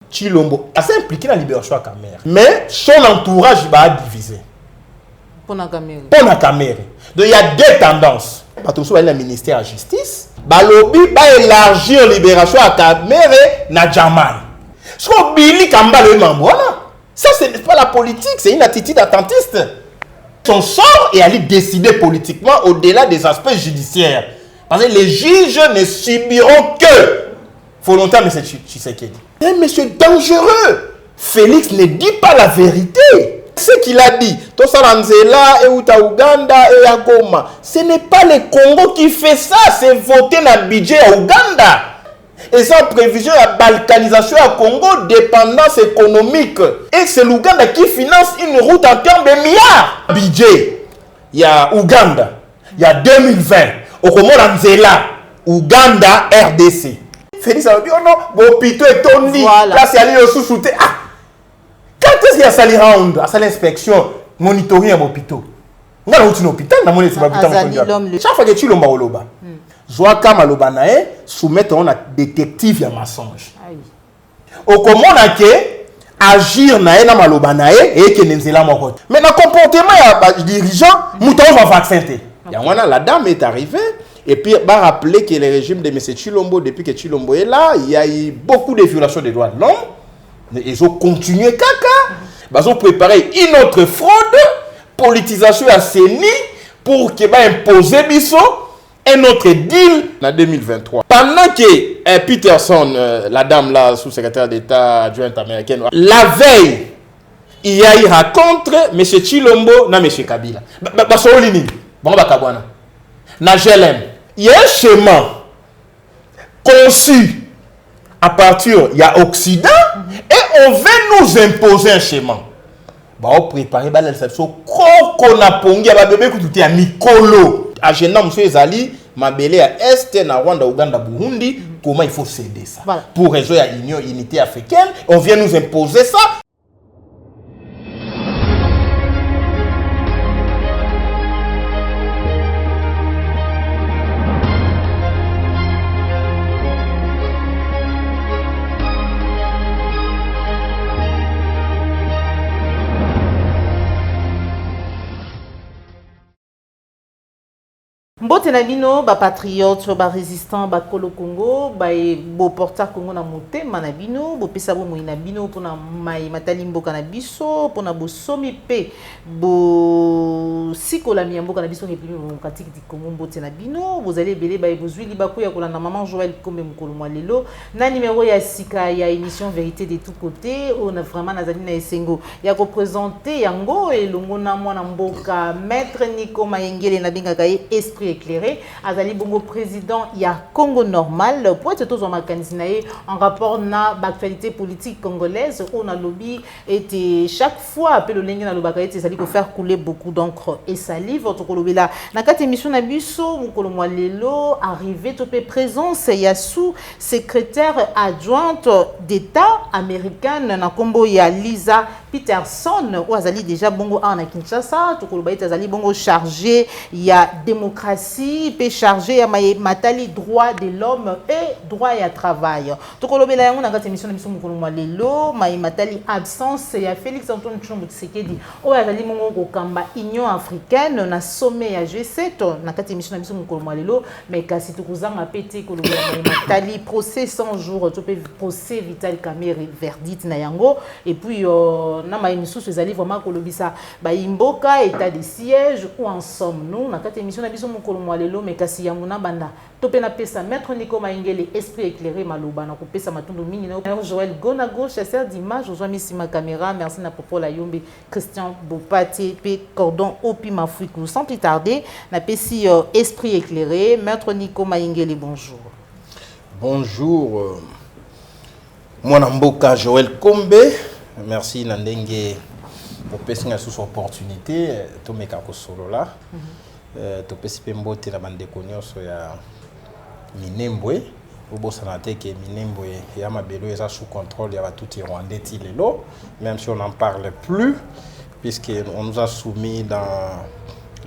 Chilombo assez impliqué dans la libération à Cameroun. Mais son entourage va diviser. Pour la Cameroun. Donc il y a deux tendances. Parce que le ministère de la Justice, le lobby va élargir la libération à Cameroun na Djamani. Ce qu'on Billy Kamba le membre, ça ce n'est pas la politique, c'est une attitude attentiste. Son sort est allé décider politiquement au-delà des aspects judiciaires. Parce que les juges ne subiront que volontaire M. Tshisekedi. C'est un monsieur dangereux. Félix ne dit pas la vérité. Ce qu'il a dit, Tosalanzela, Euta Uganda, et Goma, ce n'est pas le Congo qui fait ça, c'est voter dans le budget à Uganda. Et ça, prévision de la balkanisation à Congo, dépendance économique. Et c'est l'Ouganda qui finance une route en termes de milliards. Budget, il y a Ouganda, il y a 2020, au Congo, Lanzela, Ouganda, RDC. Félix a dit, oh non, Bopito est tondi, là c'est allé au sous-souté. Ah, quand est-ce qu'il y a sali round, à sali inspection, monitoring à Bopito? On a un hôpital, on a un hôpital. Chaque fois que tu l'as oloba, Zoaka Maloba nae, soumettre un détective à mensonge. Au comment on a que agir nae na Maloba nae et que n'enzela moko. Mais dans le comportement des dirigeants, mouton va vacciner. La dame est arrivée. Et puis, on va rappeler que le régime de M. Chilombo, depuis que Chilombo est là, il y a eu beaucoup de violations des droits de l'homme. Ils ont continué caca. Ils ont préparé une autre fraude, politisation à CENI, pour qu'ils imposer Bisso un autre deal en 2023. Pendant que Peterson, la dame là, sous-secrétaire d'État adjointe américaine, la veille, il y a eu rencontre M. Chilombo et M. Kabila. Il y a un schéma conçu à partir de l'Occident et on veut nous imposer un schéma. On prépare l'exception qu'on a pongi à bébé qui est Mikolo. Agenda M. Ezali, Mabele à Est, na Rwanda, Ouganda, Burundi, comment il faut céder ça. Voilà. Pour résoudre l'Union Unité Africaine, on vient nous imposer ça. Mbote na bino ba patriote ba résistant ba kolo Congo ba bo porta Congo na motema na bino bo pesa bo moina bino pona mai matali mboka na biso pona bo somi pe bo sikola mi mboka na biso République démocratique du Congo. Mbote na bino vous allez belé ba bozwili ba ko ya kolanda maman Joël Kombe mukolo mwa lelo na numéro ya sika ya émission vérité de tous côtés on a vraiment nazali na esengo ya ko présenter yango elongo na mwana mboka maître Nico Mayengele na bingaka esprit éclairé azali bongo président ya Congo normal pour être tous en makanzinae en rapport na l'actualité politique congolaise on a lobby était chaque fois appel au lenge na lobaka ete ezali ko faire couler beaucoup d'encre et salive votre kolobela na kati émission na biso mukolo mwa lelo arrivé topé présence ya sous secrétaire adjointe d'état américaine na kombo ya Lisa Peterson ou azali déjà bongo na Kinshasa tokoloba ete azali bongo chargé ya démocratie peut charger à matali droit de l'homme et droit à travail. Donc on a une émission de mission lelo matali absence ya Félix Antoine Tshisekedi o azali mongo kamba Union africaine na sommet ya G7 na kati émission de mission lelo mais kasi tukuzanga pété ko matali procès 100 jours to procès Vital Kamerhe verdict na yango et puis na ma émission ezali vraiment ko lobisa ba imboka état de siège où en sommes-nous na kati émission na biso mukolo lelo mais kasi yango na banda topé na pesa maître Nico Mayengele esprit éclairé maloba na ko pesa matundu mingi na Joël Gonago chasseur d'image aux amis ma caméra merci na popo la yombe Christian Bopati pe cordon opi mafuiku sans plus tarder na pesi esprit éclairé maître Nico Mayengele bonjour. Bonjour mwana mboka Joël Kombe merci na ndenge pour pesa nga sous opportunité to meka ko solo là. Topesi pe mbote na bandeko nyonso ya Minembwe obosana te ke Minembwe ya mabelo eza sous contrôle ya batuti rwandais ti lelo même si on n'en parle plus puisque on nous a soumis dans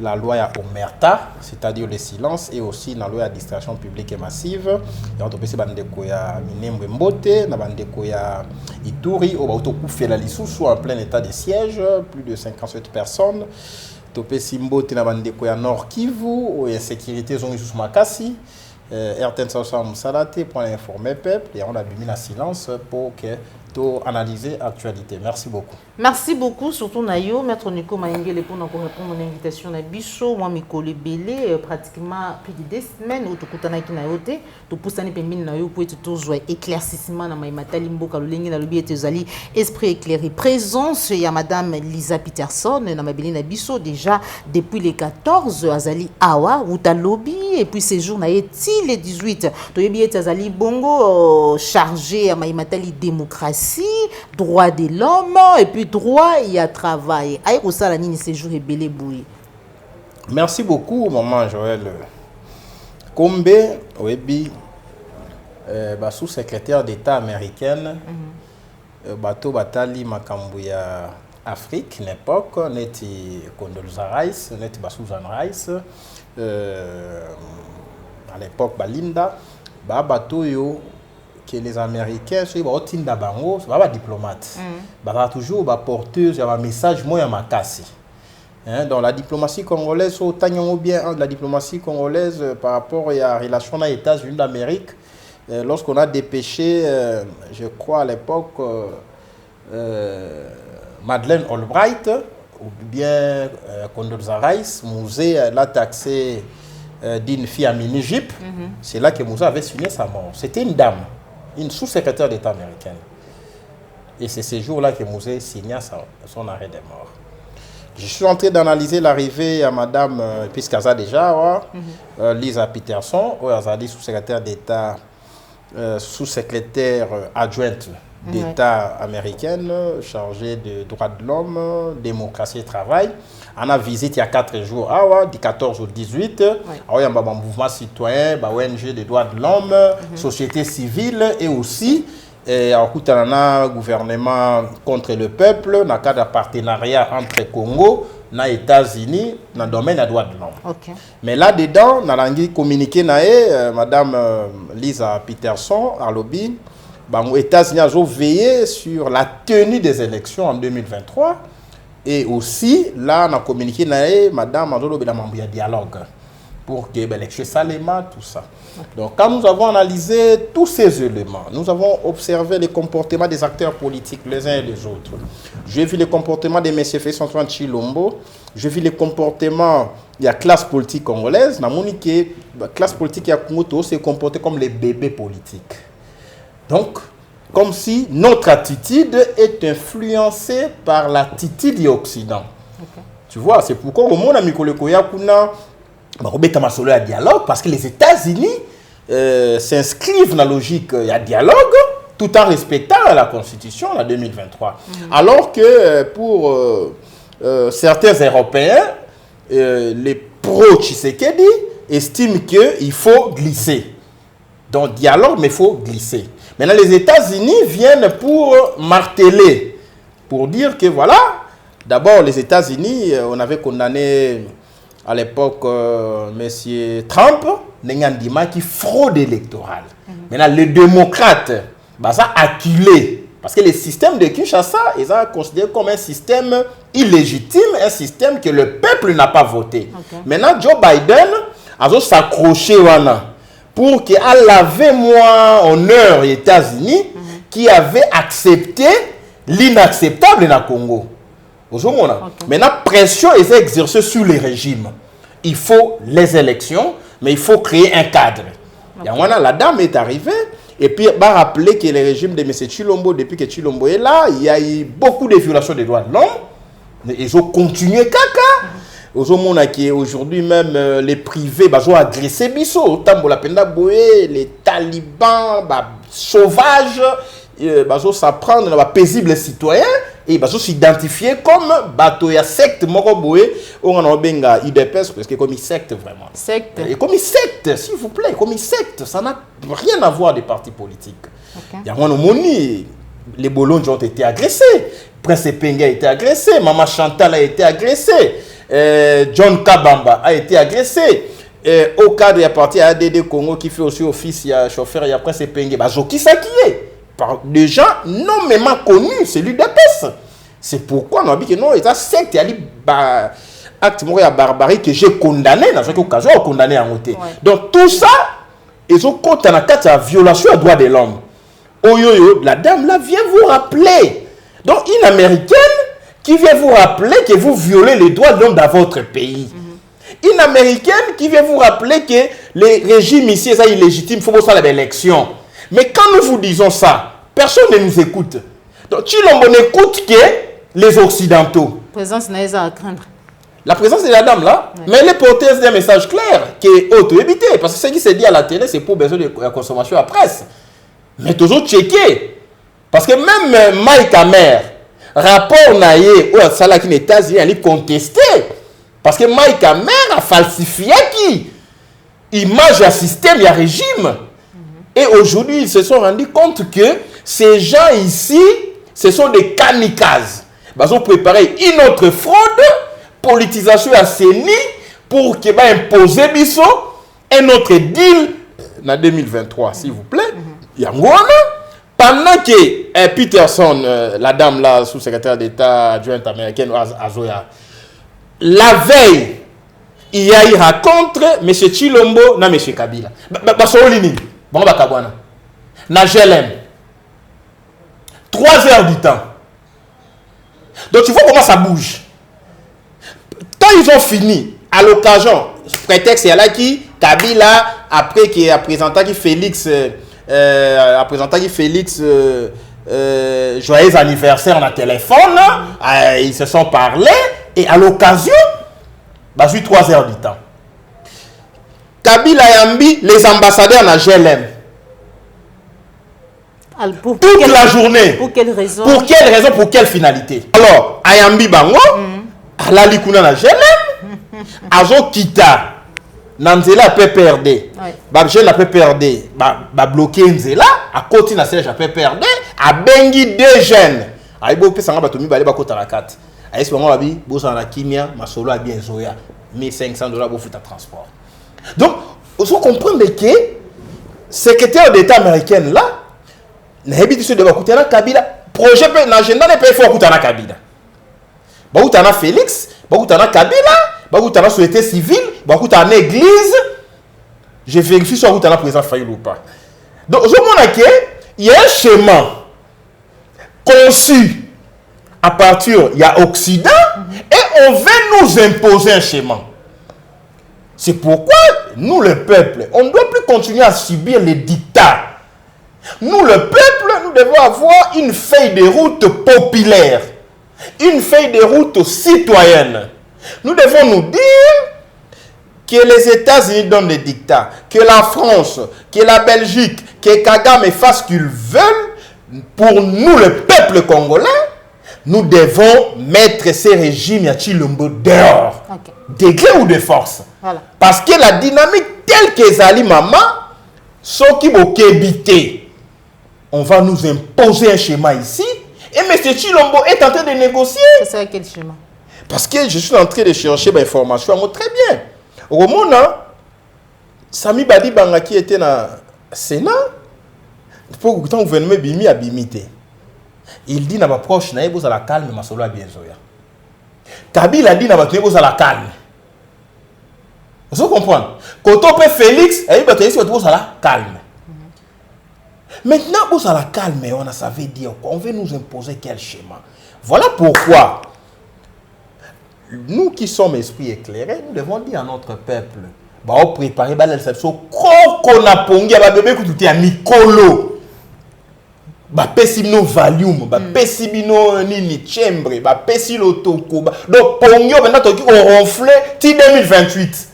la loi à Omerta, c'est-à-dire le silence, et aussi la loi à distraction publique et massive. Et on peut passer bandeko ya Minembwe Mbote, na bandeko ya Ituri, au bato koufé la Lissoussou en plein état de siège, plus de 57 personnes. Topé Simbote na bandeko ya Nord Kivu, ou insécurité zongi sous Makassi. RTN Sosa Moussalate pour informer le peuple, et on a mis la silence pour que tout analyser l'actualité. Merci beaucoup. Merci beaucoup, surtout Nayo, Maître Nico Maïngele pour nous répondre à l'invitation de Bicho, moi Mikole Belé, pratiquement plus de 2 semaines où tout kutana ki na yote, tout poussani pembini na yo pour être toujours éclaircissement na maïmata limboka lulengi na lobi etezali esprit éclairé. Présence il y a madame Lisa Peterson na mabeli na Bicho déjà depuis les 14 azali awa uta lobby et puis ces jours na yeti les 18 to yebi etezali bongo chargé à maïmata li démocratie, droit de l'homme et puis droit il y a travail. Aïe au salani ces jours et belé bouilli. Merci beaucoup maman Joël. Kombe Webi sous-secrétaire d'État américaine bateau batali makambuya Afrique l'époque neti Condoleezza Rice neti Susan Rice à l'époque balinda bateau yo que les Américains sont des bango, pas diplomates. Bah toujours porteurs de message moi ma casse. Dans la diplomatie congolaise, autant bien la diplomatie congolaise par rapport à la relation aux États-Unis d'Amérique. Lorsqu'on a dépêché, je crois à l'époque, Madeleine Albright ou bien Condoleezza Rice, Musée l'a taxé d'une fille à mini-jeep. C'est là que Musée avait signé sa mort. C'était une dame. Une sous-secrétaire d'État américaine. Et c'est ce jour-là que Musée signa son arrêt de mort. Je suis en train d'analyser l'arrivée à Madame, puisqu'elle déjà, Lisa Peterson, elle est sous-secrétaire d'État, sous-secrétaire adjointe d'État américaine, chargée de droits de l'homme, démocratie et travail. On a visité il y a 4 jours, du 14 au 18. Il y a un mouvement citoyen, ONG des droits de l'homme, société civile et aussi un gouvernement contre le peuple, dans le cadre de partenariat entre Congo et les États-Unis dans le domaine des droits de l'homme. Mais là-dedans, on a communiqué avec Mme Lisa Peterson à lobby. Les États-Unis ont veillé sur la tenue des élections en 2023. Et aussi, là, on a communiqué avec Mme Andolo Belamambia Dialogue pour que l'élection Salema, tout ça. Donc, quand nous avons analysé tous ces éléments, nous avons observé les comportements des acteurs politiques les uns et les autres. J'ai vu les comportements de M. Félix-Antoine Tshilombo, j'ai vu les comportements de la classe politique congolaise. La classe politique à Congo s'est comportée comme les bébés politiques. Donc, comme si notre attitude est influencée par l'attitude de l'Occident. Tu vois, c'est pourquoi au monde, à dialogue, parce que les États-Unis s'inscrivent dans la logique de dialogue tout en respectant la Constitution en 2023. Alors que pour certains Européens, les pro-Tshisekedi estiment qu'il faut glisser. Donc dialogue, mais il faut glisser. Maintenant, les États-Unis viennent pour marteler, pour dire que voilà, d'abord les États-Unis, on avait condamné à l'époque M. Trump, qui fraude électorale. Maintenant, les démocrates, ça a acculé. Parce que le système de Kinshasa, ils ont considéré comme un système illégitime, un système que le peuple n'a pas voté. Maintenant, Joe Biden a s'accroché pour qu'il avait moins honneur aux États-Unis qui avaient accepté l'inacceptable dans le Congo. Maintenant, pression est exercée sur les régimes. Il faut les élections, mais il faut créer un cadre. La dame est arrivée, et puis elle a rappelé que le régime de M. Tshilombo, depuis que Tshilombo est là, il y a eu beaucoup de violations des droits de l'homme. Ils ont continué caca. Aujourd'hui même, les privés ont agressé Bisso. Les talibans sauvages, ils s'apprendre dans les paisibles citoyens et ils s'identifier comme une secte. On a benga IDPS parce que comme une secte vraiment. Secte. Et comme une secte, s'il vous plaît, comme une secte, ça n'a rien à voir des partis politiques. Il y a les Bolonges ont été agressés. Prince Penga a été agressé, Maman Chantal a été agressée. John Kabamba a été agressé. Au cadre, il y a parti à ADD Congo qui fait aussi office, il y a chauffeur, il y a Prince Penge, Zoki Sakiye, par des gens nommément connus, c'est l'UDPS. C'est pourquoi on a dit que non, c'est un secte, il y a acte de barbarie que j'ai condamné, dans cette occasion, condamné en ôté. Donc tout ça, ils ont compté dans la violation des droits de l'homme. Oh yo yo, la dame là vient vous rappeler. Donc une américaine qui vient vous rappeler que vous violez les droits de l'homme dans votre pays. Une américaine qui vient vous rappeler que les régimes ici sont illégitimes, il faut faire l'élection. Mais quand nous vous disons ça, personne ne nous écoute. Donc Chilombo n'écoute que les Occidentaux. Présence n'est à craindre. La présence de la dame là, mais elle est porteuse d'un message clair qui est auto-évité. Parce que ce qui se dit à la télé, c'est pour besoin de la consommation à la presse. Mais toujours checker. Parce que même Mike Hammer, rapport naïe, ou ça qui n'est pas il est contesté. Parce que Mike Hammer a falsifié qui image à système et à régime. Et aujourd'hui, ils se sont rendus compte que ces gens ici, ce sont des kamikazes. Ils ont préparé une autre fraude, politisation à CENI, pour qu'ils imposer un autre deal en 2023, s'il vous plaît. Pendant que Peterson, la dame là, sous-secrétaire d'État adjointe américaine, Azoya, la veille, il y a eu rencontre M. Chilombo na M. Kabila. Basolini, bon bakabwana. Na GLM. 3 heures du temps. Donc tu vois comment ça bouge. Quand ils ont fini, à l'occasion, prétexte, il y a là qui, Kabila, après qu'il a présenté Félix, joyeux anniversaire dans le téléphone, ils se sont parlé. Et à l'occasion, bah, j'ai 3 heures du temps. Kabila Yambi, les ambassadeurs na GLM. Toute la journée. Pour quelle raison? Pour quelle raison? Pour quelle finalité? Alors, Ayambi Bango, ala likuna na GLM, Azo Kita, Nanzela PPRD. Bah, je la PPRD, bah, bloqué Nzela, à côté na siège à PPRD, à Bengi 2 jeunes. Aïbo Pesanga Batomi Balé Bakota la 4. Est-ce que moi, je suis kimia, ma solo a bien zoya, $1,500 pour faire transport. Donc, il faut comprendre que le secrétaire d'État américain là, n'a pas dit que Kabila, projet, l'agenda n'est pas fait pour Kabila. Il y a Félix, il y a Kabila, il y a la société civile, il y a l'église. Je vérifie si il y a président Fayoul ou pas. Donc, je montre qu'il y a un schéma conçu. À partir, il y a Occident et on veut nous imposer un schéma. C'est pourquoi nous, le peuple, on ne doit plus continuer à subir les dictats. Nous, le peuple, nous devons avoir une feuille de route populaire, une feuille de route citoyenne. Nous devons nous dire que les États-Unis donnent des dictats, que la France, que la Belgique, que Kagame fassent ce qu'ils veulent. Pour nous, le peuple congolais, nous devons mettre ces régimes à Chilombo dehors, de gré ou de force. Voilà. Parce que la dynamique telle que Zali Maman, ce qui va éviter, on va nous imposer un schéma ici, et M. Chilombo est en train de négocier. C'est quel schéma? Parce que je suis en train de chercher l'information très bien. Au moment où Sami Badi Banga qui était dans le Sénat, pour que le gouvernement bimi a bimité. Il dit na ba proche na yebo za la calme masolo bien zoya. Kabila dit na ba yebo za la calme. Vous comprenez? Quand on peut Félix, il va te dire que la calme. Maintenant, vous la calme, on a savait dire qu'on veut nous imposer quel schéma. Voilà pourquoi nous qui sommes esprits éclairés, nous devons dire à notre peuple, bah on prépare bah l'exception qu'on a pongi ba bébé que tout est à Mikolo. Ba pesino valium, ba pesino nini chambre, ba pesino toko. Donc pongyo maintenant toki on ronflé ti 2028.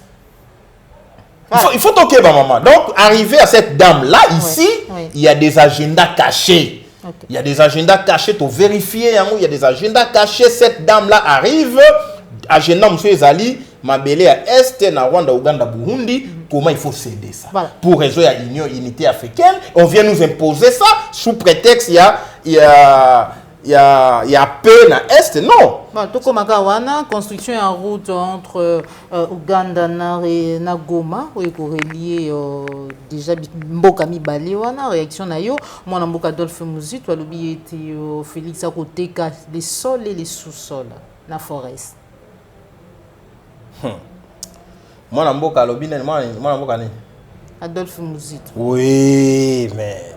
Il faut toquer ma maman. Donc arriver à cette dame là ici, il y a des agendas cachés. Il y a des agendas cachés, tu vérifier, il y a des agendas cachés. Cette dame là arrive, agenda monsieur Zali, Mabele à Est, na Rwanda, Ouganda, Burundi. Comment il faut céder ça? Voilà. Pour résoudre l'Union Unité Africaine, on vient nous imposer ça sous prétexte il y a paix dans l'Est. Non. Toko Makawana, construction en route entre Ouganda et Goma, où il faut relier déjà Mboka Mibale, réaction na yo, moi Mboka Adolphe Muzit, ou alobi était Félix à côté les sols et les sous-sols, la forêt. Moi Mboka alobi moi Mboka ni Adolphe Muzit. Oui, mais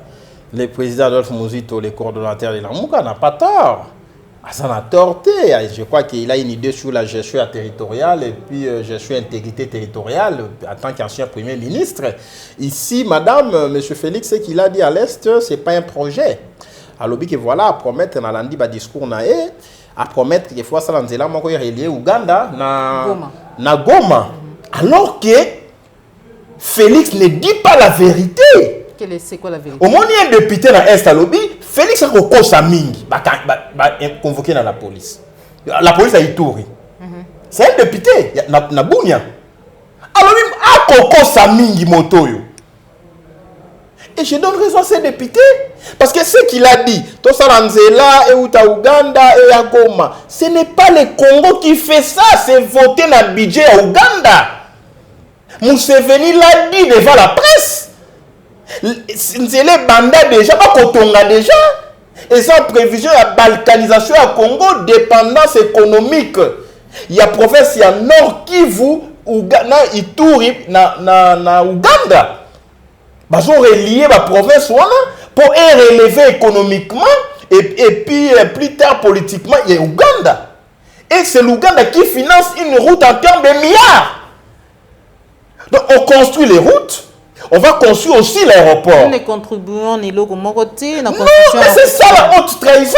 le président Adolphe Muzito, le coordonnateur de la Mboka n'a pas tort. Ça n'a torté. Je crois qu'il a une idée sur la gestion territoriale et puis gestion intégrité territoriale en tant qu'ancien Premier ministre. Ici, madame, monsieur Félix, ce qu'il a dit à l'Est, ce n'est pas un projet. Alors, que voilà, à promettre dans l'andi discours, à promettre que fois ça dans zela moko relié Ouganda na Goma. Alors que Félix ne dit pas la vérité. C'est quoi la vérité? Au moins, il y a un député dans l'Est à lobby, Félix a convoqué dans la police. La police a Ituri. C'est un député, na Bounia. Alors, il a Koko Samingi Motoyo. Et je donne raison à ces députés. Parce que ce qu'il a dit, Tosalanzela et Ouganda et à Goma, ce n'est pas le Congo qui fait ça, c'est voter dans le budget à Ouganda. Museveni l'a dit devant la presse. C'est les bandits déjà, pas Kotonga déjà. Et sans prévision, la balkanisation à Congo, dépendance économique. Il y a province, il y a Nord Kivu, Uganda, Ituri, na Uganda. Ils ont relié la province pour relever économiquement et puis plus tard politiquement, il y a Uganda. Et c'est l'Ouganda qui finance une route en termes de milliards. Donc on construit les routes. On va construire aussi l'aéroport. Les contribuants, non, mais c'est ça la haute trahison.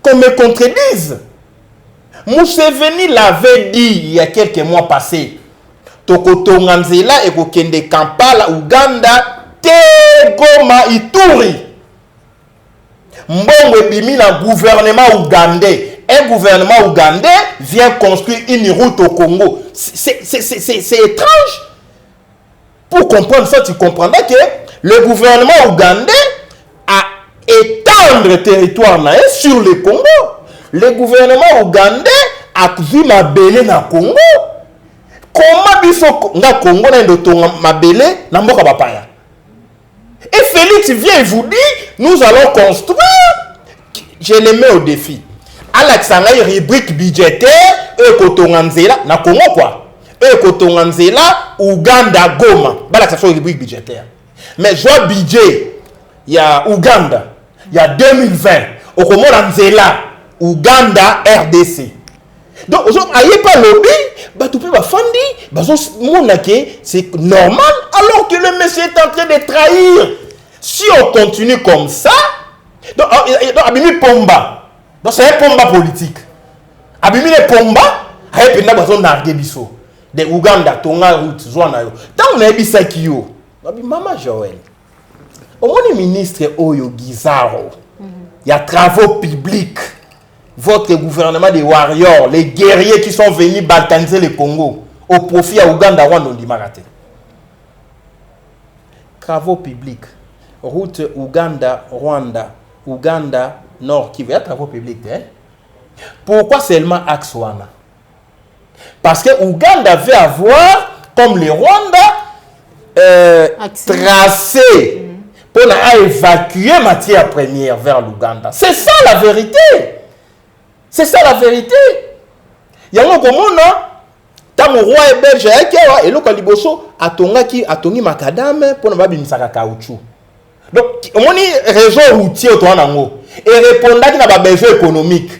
Qu'on me contredise. Museveni l'avait dit il y a quelques mois passés. Tokotonga nzela et kokende Kampala, Uganda, te Goma, Ituri. Mbongo ebimi na gouvernement ougandais. Un gouvernement ougandais vient construire une route au Congo. C'est étrange. Pour comprendre ça, tu comprendras que le gouvernement ougandais a étendu le territoire sur le Congo. Le gouvernement ougandais a vu ma belle dans le Congo. Comment biso na Congo na ndotonga ma belle na mboka bapaya. Et Félix vient et vous dit, nous allons construire. Je le mets au défi. Alexandra rubrique budgétaire et kotonganzela na Congo quoi. Et kotonganzela Uganda Goma. Bala ça soit rubrique budgétaire. Mais je vois budget il y a Uganda, il y a 2020 au Komonanzela Uganda RDC. Donc aïe pas lobby, bah tout peut pas fandi, bah c'est normal alors que le monsieur est en train de trahir. Si on continue comme ça, donc Abimi Pomba. Donc c'est un combat politique. Abimi le combat, aïe penda bazo nargué biso. De Uganda tonga route zwana yo. Tant on a bisa kiyo. Maman Joël. Au moins le ministre Oyo Gizaro. Il y a travaux publics. Votre gouvernement des warriors, les guerriers qui sont venus balkaniser le Congo au profit à Uganda, Rwanda, Ndimarate. Travaux publics. Route Uganda, Rwanda, Uganda, Nord Kivu. Il y a travaux publics. Hein? Pourquoi seulement Axwana? Parce que Uganda veut avoir, comme les Rwanda, tracé pour évacuer matière première vers l'Ouganda. C'est ça la vérité. C'est ça la vérité. Il y a un moment, tant le roi est belge, et le Kaliboso a tongi macadam pour ne pas bimisaka caoutchouc. Donc, on a réseau routier au Toanango. Et répondant qu'il n'a pas besoin économique.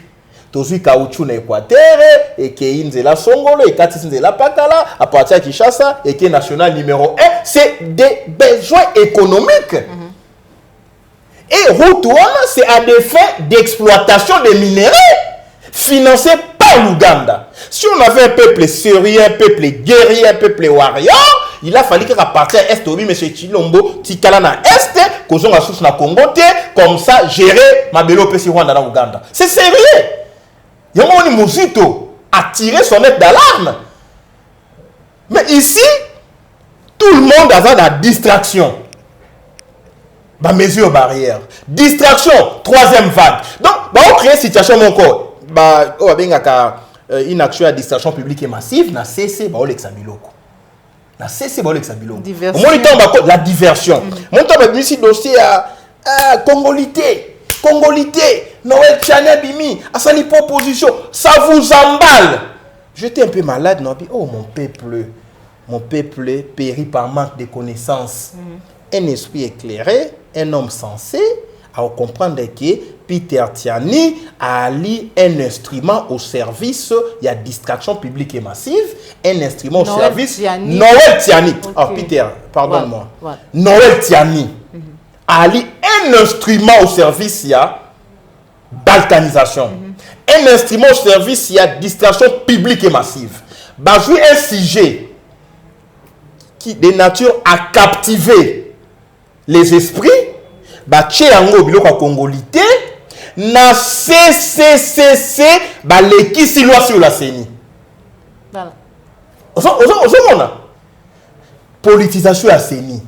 Tozu caoutchouc na Équateur, et qui est Inzela Songolo, et Katis Nzela Pakala, à partir de Kinshasa, et qui est national numéro 1. C'est des besoins économiques. Et Routouana, c'est à des fins d'exploitation des minéraux financés par l'Ouganda. Si on avait un peuple sérieux, un peuple guerrier, un peuple warrior, il a fallu qu'à partir de l'Est, M. Chilombo, Tikala na Est, qu'on a sous na Congo, comme ça, gérer ma bélo Pessi Rwanda dans l'Ouganda. C'est sérieux. Yamoni Muzito a tiré son aide d'alarme. Mais ici, tout le monde a la distraction. mesure barrière. Distraction, troisième vague. Donc, on crée une situation encore. Une action à distraction publique et massive, na cessé, na cessé, la diversion. Mon temps, je dossier à Congolité, Noël Tchana Bimi, à sa proposition, ça vous emballe. J'étais un peu malade, non? Oh, mon peuple périt par manque de connaissances. Un esprit éclairé, un homme sensé, à comprendre que Peter Tiani a lié un instrument au service, il y a distraction publique et massive, un instrument au service. Noël Tiani. Okay. Oh, Peter, pardonne-moi. Ouais. Noël Tiani a lié un instrument au service, il y a balkanisation. Un instrument au service, il y a distraction publique et massive. Bah, jouer un sujet qui de nature à captiver les esprits, bah tché yango biloko congolité na CCCC bah l'équipe si loi sur la CENI. Voilà. Ozomona politisation à CENI.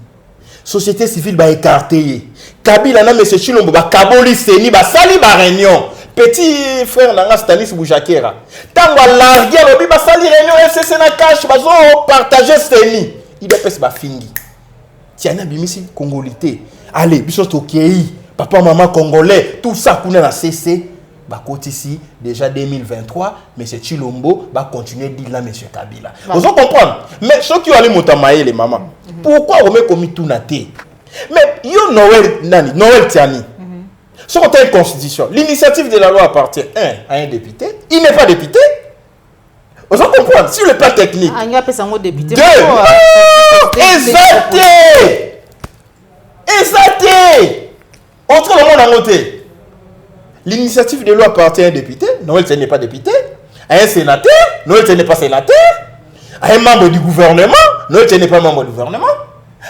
Société civile bah écarté. Kabila na monsieur Chilombo bah kaboli CENI bah sali bah réunion. Petit frère nanga Stanis Boujakera. Tango larguer lobi bah sali réunion SCC na cash bah zo partager CENI. Il dépêche bah fingi. Tiana bimisi congolité. Allez, biso tokei, papa, maman congolais, tout ça qu'on a cessé. Bah, côté ici, déjà 2023, M. Chilombo va continuer de dire là, M. Kabila. Vous comprenez? Mais ceux qui ont allé monter les mamans, pourquoi on met comme tout naté? Mais yo Noël Tiani. Ce qu'on a une constitution, l'initiative de la loi appartient à un député, il n'est pas député. Vous comprenez? Sur le plan technique. Deux. Exacté. Autre monde à noter. L'initiative de loi appartient à un député. Noël n'est pas député. À un sénateur. Noël n'est pas sénateur. À un membre du gouvernement. Noël n'est pas membre du gouvernement.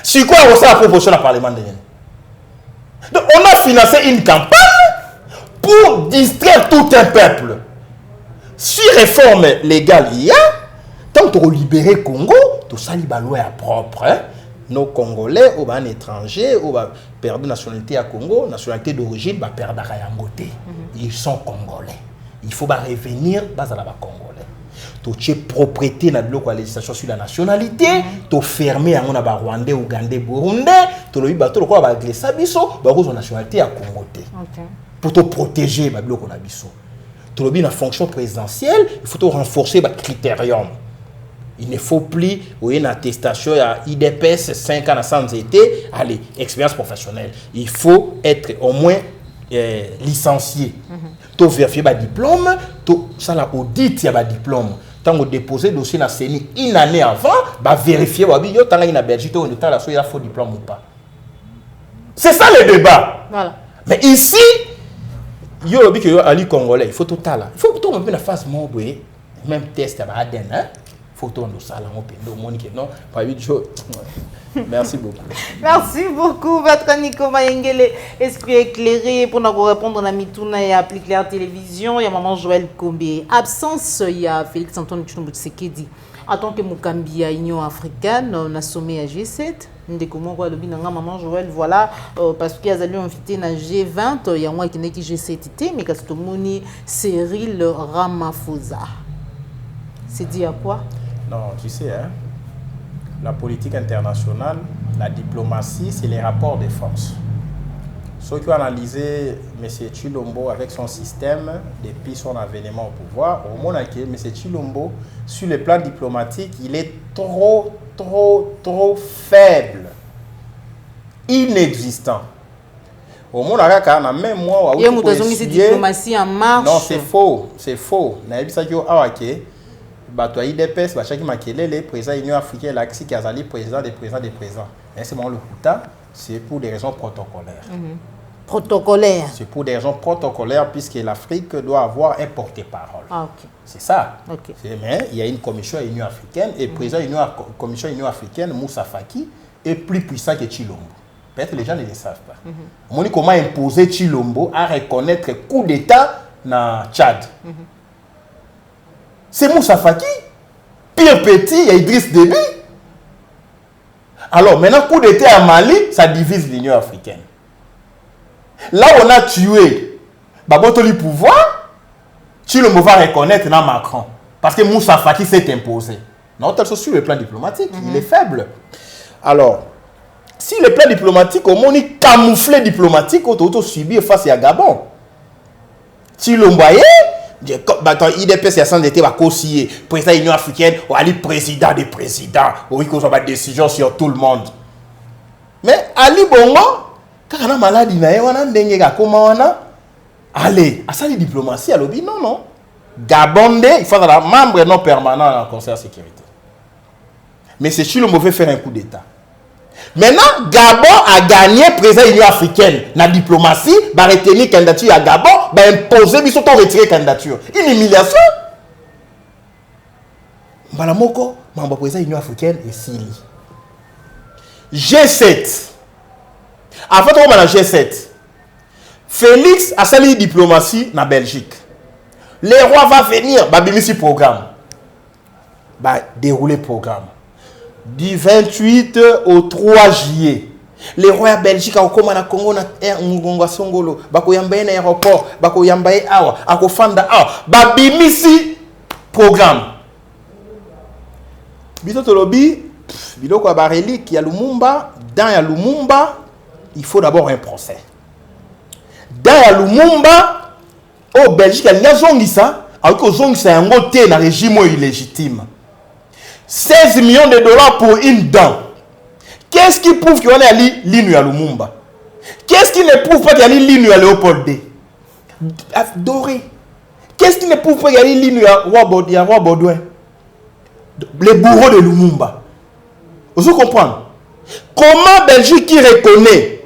Sur quoi on a la proposition au Parlement de l'Inde. Donc on a financé une campagne pour distraire tout un peuple. Si réforme légale il y a, tant qu'on libérer Congo, tout ça il va loi propre. Hein? Nos Congolais ou un étranger ou perdre nationalité à Congo, nationalité d'origine, va perdre à Yangote. Ils sont Congolais. Il faut revenir bas à la Congolais. Tu propriété dans la législation sur la nationalité, tu fermer à mon Rwandais, Ougandais, Burundais, tu le bateau le quoi va glisser biso, ba cause nationalité à Congoté. Pour te protéger ba bloc on a biso. Tu le bien en fonction présidentielle, il faut te renforcer ba critérium. Il ne faut plus une attestation à IDPS 5 ans sans été, allez, expérience professionnelle. Il faut être au moins licencié. Tu vérifies le diplôme, tu ça la audit il y a diplôme. Tant que déposer le dossier dans CENI une année avant, bah vérifier si tu as une Belgique, tu as un faux diplôme ou pas. C'est ça le débat. Voilà. Mais ici, il y a un Congolais, il faut tout ça là. Il faut que tu aies la phase même test à l'ADN, hein. Photo de ça, non, pas 8 jours. Merci beaucoup. Merci beaucoup, votre Nico Mayengele, esprit éclairé, pour nous répondre à la Mitouna et appliquer Claire Télévision. Il y a maman Joël Kombé. Absence, il y a Félix Antoine Tshilombo Tshisekedi. En tant que Mukambi à Union africaine, on a sommé à G7. Comment le binanga maman Joël, voilà, parce qu'il y a des invités à G20, il y a moi qui n'est que G7, mais quand c'est Cyril Ramaphosa. C'est dit à quoi? Non, tu sais, hein, la politique internationale, la diplomatie, c'est les rapports de force. Ceux qui ont analysé M. Tshilombo avec son système depuis son avènement au pouvoir, au moment où M. Tshilombo, sur le plan diplomatique, il est trop faible, inexistant. Au moment où même moi, il y a une diplomatie en marche. Non, c'est faux, c'est faux. Bato IDPS, chaque maquillé les présidents de l'Union africaine, l'axi qui a président des présidents. Mais c'est bon, le Kouta, c'est pour des raisons protocolaires. Protocolaires. C'est pour des raisons protocolaires, puisque l'Afrique doit avoir un porte-parole. Ah, ok. C'est ça. Okay. Mais il y a une commission à l'Union africaine, et le président de la commission à l'Union africaine, Moussa Faki, est plus puissant que Tshilombo. Peut-être les gens ne le savent pas. On dit comment imposer Tshilombo à reconnaître le coup d'État dans Tchad. C'est Moussa Faki. Pire petit, il y a Idriss Déby. Alors, maintenant, coup d'État à Mali, ça divise l'Union africaine. Là où on a tué, le pouvoir, Tshilombo va reconnaître dans Macron. Parce que Moussa Faki s'est imposé. Non, tel sur le plan diplomatique, il est faible. Alors, si le plan diplomatique, au moins, camouflé diplomatique, on a subi face à Gabon. Tshilombo, quand IDPS a s'endetté, va conseiller, président de l'Union africaine, ou aller président des présidents, oui, qu'on soit des décisions sur tout le monde. Mais Ali Bongo, quand on a maladie, comment on a allez, à ça, les diplomaties, à l'objet, non. Gabonde, il faut être membre non permanent dans le Conseil de sécurité. Mais c'est Tshilombo veut faire un coup d'État. Maintenant, Gabon a gagné président de l'Union africaine. La diplomatie va retenir candidature à Gabon, va imposer, mais surtout retirer candidature. Une humiliation. Malamoko, membre président de l'Union africaine et Sili. G7. Avant de la G7, Félix a sali diplomatie na Belgique. Les rois va venir, va bénéficier programme. Va dérouler programme. Du 28 au 3 juillet. Les rois Belgique au Koma na Congo na Ngonga Songolo, bako yamba na aéroport, bako yamba awa, akofanda awa, ba bénéficier programme. Bito tolobi, biloko ba relique ya Lumumba, dans ya Lumumba, il faut d'abord un procès. Dans ya Lumumba, au Belgique, il y a zongisa, alors que zongisa est un côté dans le régime illégitime. 16 millions de dollars pour une dent. Qu'est-ce qui prouve qu'il y a l'île à Lumumba? Qu'est-ce qui ne prouve pas qu'il y a l'île à Léopold D? Doré. Qu'est-ce qui ne prouve pas qu'il y a l'île à Roi Baudouin? Les bourreaux de Lumumba. Vous comprenez? Comment Belgique qui reconnaît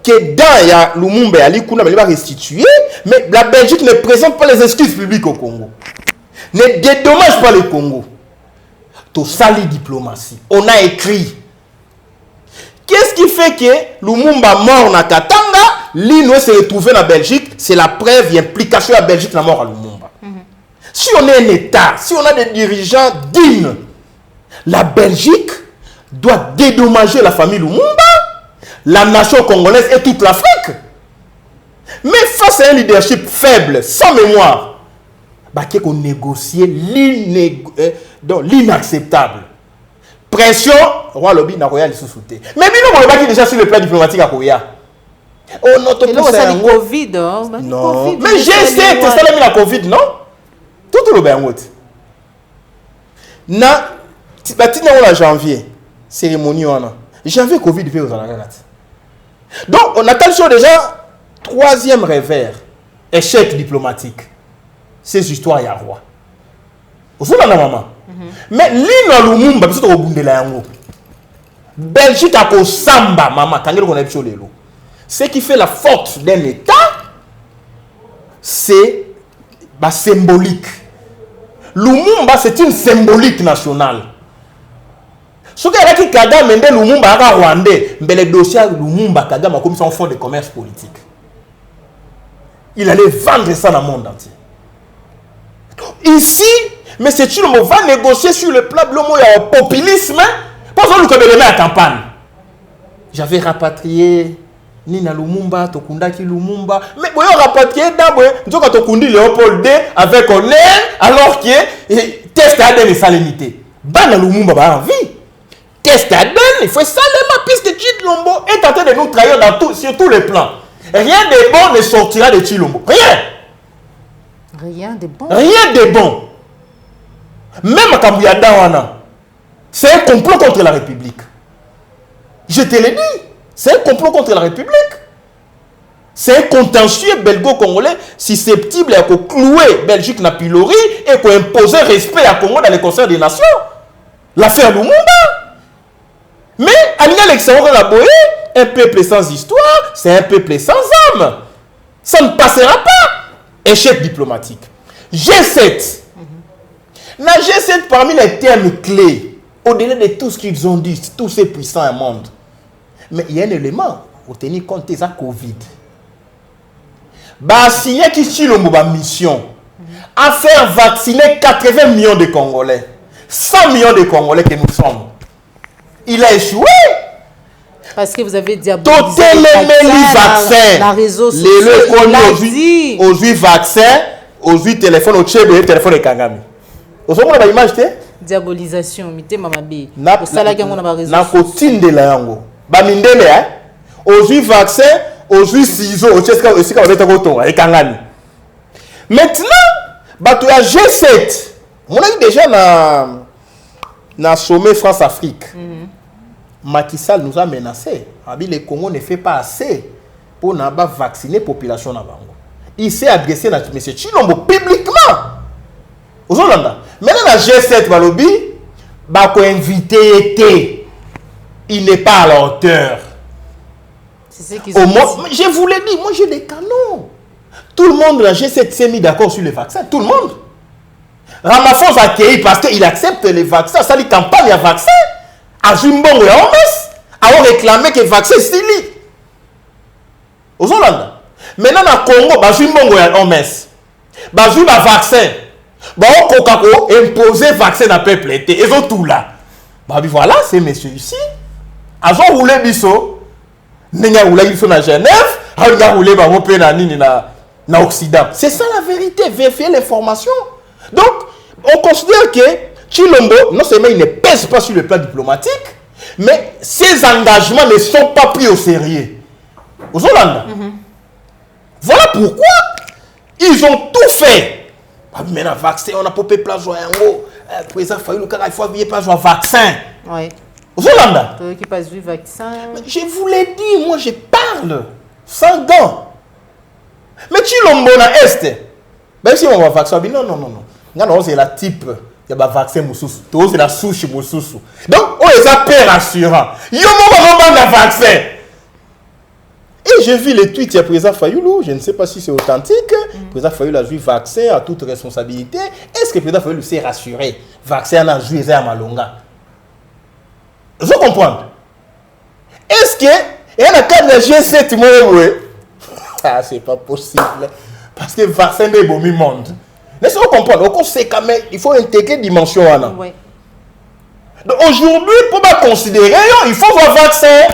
que dans ya Lumumba, il va restituer, mais la Belgique ne présente pas les excuses publiques au Congo. Ne dédommage pas le Congo. Tout ça, les diplomaties. On a écrit. Qu'est-ce qui fait que Lumumba mort na Katanga, l'Inoué s'est retrouvé en Belgique? C'est la preuve, l'implication de la Belgique dans la mort à Lumumba. Si on est un État, si on a des dirigeants dignes, la Belgique doit dédommager la famille Lumumba, la nation congolaise et toute l'Afrique. Mais face à un leadership faible, sans mémoire, il faut négocier l'inacceptable. Pression, roi lobby n'a rien sous-souté. Mais nous, on déjà sur le plan diplomatique à Koya. Oh non, c'est le Covid. Non, mais j'ai essayé de tester la Covid, non? Tout le bien. Na, en janvier, cérémonie, janvier, Covid, il fait aux Anagates. Donc, on a tel chose déjà, troisième revers, échec diplomatique. Ces histoires, il y a roi. Vous savez, maman. Mais l'île Lumumba, c'est au bout de la Belgique a ko samba, maman, quand on a vu les lots. Ce qui fait la force d'un État, c'est symbolique. Lumumba, c'est une symbolique nationale. Ce qui est là, Kagame Mende Lumumba a Rwandais, mais le dossier Lumumba Kagame a comme son fonds de commerce politique. Il allait vendre ça dans le monde entier. Ici, mais c'est sûr, on va négocier sur le plan blanc, il y a un populisme. Pour ça, nous avons la campagne. J'avais rapatrié Nina Lumumba, Tokundaki Lumumba. Mais vous avez rapatrié d'abord, nous avons Tokundi Léopold D avec un air, alors que test ADN et salinité. Bana Lumumba va en vie. Test ADN, il faut salement, puisque Tshilombo est en train de nous trahir sur tous les plans. Rien de bon ne sortira de Tshilombo. Rien. Rien de bon. Rien de bon. Même à Kambouyadawana, c'est un complot contre la République. Je te l'ai dit, c'est un complot contre la République. C'est un contentieux belgo-congolais susceptible à clouer Belgique na pilori et pour imposer respect à Congo dans les concerts des nations. L'affaire Lumumba. Mais, Alina Alexandre Laboé, un peuple sans histoire, c'est un peuple sans âme. Ça ne passera pas. Échec diplomatique. G7. La G7, parmi les termes clés, au-delà de tout ce qu'ils ont dit, tous ces puissants monde, mais il y a un élément, pour tenir compte de la Covid. Bah, signé qui Tshilombo ba mission, à faire vacciner 80 millions de Congolais, 100 millions de Congolais que nous sommes. Il a échoué. Parce que vous avez diabolisé les vaccins. La réseau social. Les aujourd'hui vaccin, aujourd'hui téléphone au tchèbe, téléphone et kangami. Vous avez une image, diabolisation, mité mamabe. Na kotinde la yango. Ba mindele hein. Aujourd'hui vaccin, aujourd'hui ciseaux, au tchèbe aussi quand on met un coton et kangami. Maintenant, bato ya G7. On a eu déjà na sommet France-Afrique. Macky Sall nous a menacé. Le Congo ne fait pas assez pour vacciner la population. Il s'est adressé à M. Tshilombo publiquement. Aux Hollandais. Maintenant, la G7, Balobi, invité. Il n'est pas à la hauteur. C'est ce qu'ils ont dit. Je vous l'ai dit, moi j'ai des canons. Tout le monde, la G7 s'est mis d'accord sur les vaccins. Tout le monde. Ramaphosa a accueilli parce qu'il accepte les vaccins. Ça, les campagnes à vaccins. À Zimbabwe, à Omes, a réclamé que le vaccin est stylé. Aux Hollandais. Maintenant, au Congo, à Zimbabwe, à Omes, il y a un vaccin. On a imposé le vaccin à peuple. Et ils ont tout là. Voilà, c'est monsieur ici. Ils ont roulé biso. Ils ont roulé biso à Genève. Ils ont roulé dans l'Occident. C'est ça la vérité. Vérifier l'information. Donc, on considère que Tshilombo, non seulement il ne pèse pas sur le plan diplomatique, mais ses engagements ne sont pas pris au sérieux. Aux Hollandais. Voilà pourquoi ils ont tout fait. Maintenant, vaccin, on a popé place au président Fayulu, il faut appuyer place au vaccin. Oui. Aux Hollandais. Qui passe du vaccin. Je vous l'ai dit, moi je parle sans gants. Mais Tshilombo na Est. Même si on va vaccin, non. Non, c'est la type. Il y a un vaccin moussous. C'est la souche moussous. Donc, on est à paix rassurant. Il y a un vaccin. Et j'ai vu les tweets du président Fayulu. Je ne sais pas si c'est authentique. Le président Fayulu a joué vaccin à toute responsabilité. Est-ce que le président Fayulu s'est rassuré? Vaccin a joué à Malonga. Vous comprenez? Est-ce que il y a un cas de G7 ah, c'est pas possible. Parce que le vaccin est bon au monde. Laissez-vous comprendre. Il faut intégrer la dimension. Oui. Donc aujourd'hui, pour pas considérer, il faut un vaccin.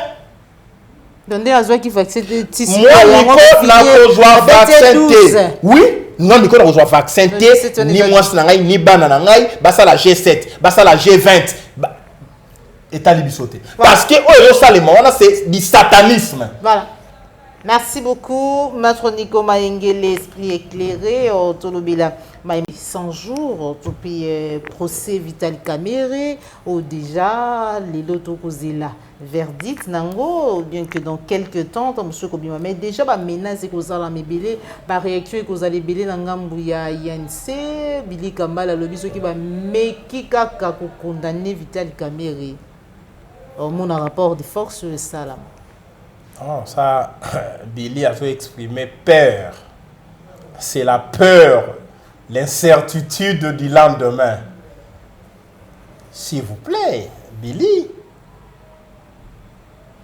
Donc, à qui vaccin moi, Nico, n'a pas vaccin. Oui, non, Nico, n'a pas vaccin. Ni moi, ni banana, basa la G7, basa la G20. État libisoté. Parce que, c'est du satanisme. Voilà. Merci beaucoup, Maître Nico Mayengele, l'esprit éclairé, Tolobila, 100 jours, puis procès Vital Kamerhe, ou déjà, les lotos là. Verdict, nango, bien que dans quelques temps, mais déjà, menace que vous allez mébélé, réaction que vous allez bélé dans Gambouya Yanse, Billy Kambala, le biso qui va mekika condamner Vital Kamerhe. Au mon rapport de force sur le salam. Oh, ça, Billy a fait exprimer peur. C'est la peur, l'incertitude du lendemain. S'il vous plaît, Billy,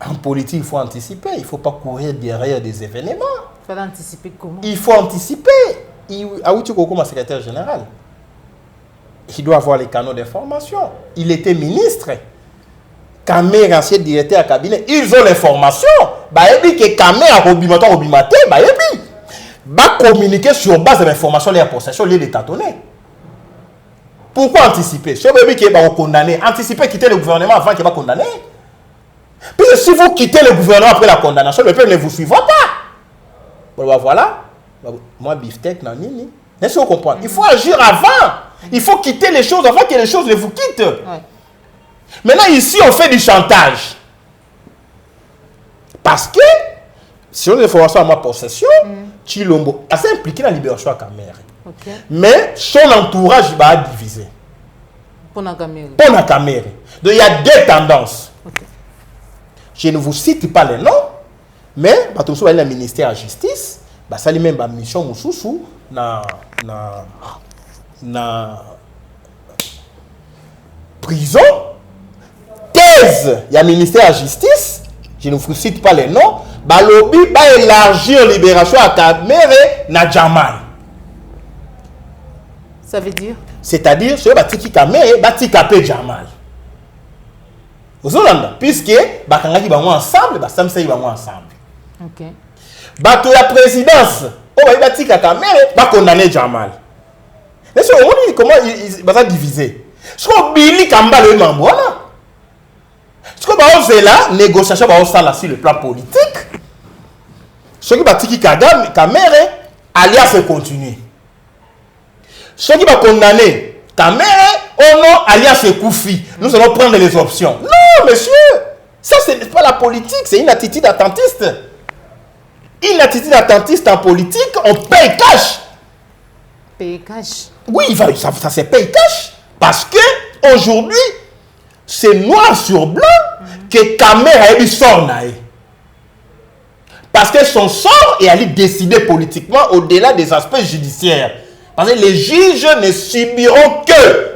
en politique, il faut anticiper. Il ne faut pas courir derrière des événements. Il faut anticiper comment? Il faut anticiper. Aouti Koko, ma secrétaire général, il doit avoir les canaux d'information. Il était ministre. Kamerhe, ancien directeur à cabinet, ils ont l'information. Et puis que Kamerhe a robimaté, et puis communiquer sur base de l'information, les possessions, les tâtonner. Pourquoi anticiper? Si vous va condamner, anticiper quitter le gouvernement avant qu'il va condamner. Puis si vous quittez le gouvernement après la condamnation, le peuple ne vous suivra pas. Bon, voilà. Moi, beefsteak, nanini. Laissez-vous comprendre. Il faut agir avant. Il faut quitter les choses avant que les choses ne vous quittent. Ouais. Maintenant, ici, on fait du chantage. Parce que, si on a des informations à ma possession, Tshilombo a impliqué dans la libération à Kamerhe. Okay. Mais son entourage va diviser. Pour la Kamerhe. Donc, il y a deux tendances. Okay. Je ne vous cite pas les noms, mais le ministère de la Justice, ça a même une mission na prison. Thèse, il y a le ministère de la Justice, je ne vous cite pas les noms, Balobi va élargir la libération à Kamerhe na Jamal. Ça veut dire? C'est-à-dire, ce que Kamerhe va tikaper Jamal. Ozolanda, puisque bakangaki bango ensemble, basamisa bango ensemble. OK. Bato la présidence, on va dire que va condamner Jamal. Mais c'est comment ils vont diviser. Ce qu'on Billy Kamba le mambo là. Ce qu'on va faire là, négociation va faire sur le plan politique. Ce qui va tiki Kagame, Kamere, alias continuer. Ce qui va condamner Kamere, oh non, alias Koufi. Nous allons prendre les options. Non, monsieur, ça ce n'est pas la politique, c'est une attitude attentiste. Une attitude attentiste en politique, on paye cash. Paye cash. Oui, ça se paye cash. Parce que aujourd'hui, c'est noir sur blanc que Kamere a eu son naïe. Parce que son sort est allé décider politiquement au-delà des aspects judiciaires. Parce que les juges ne subiront que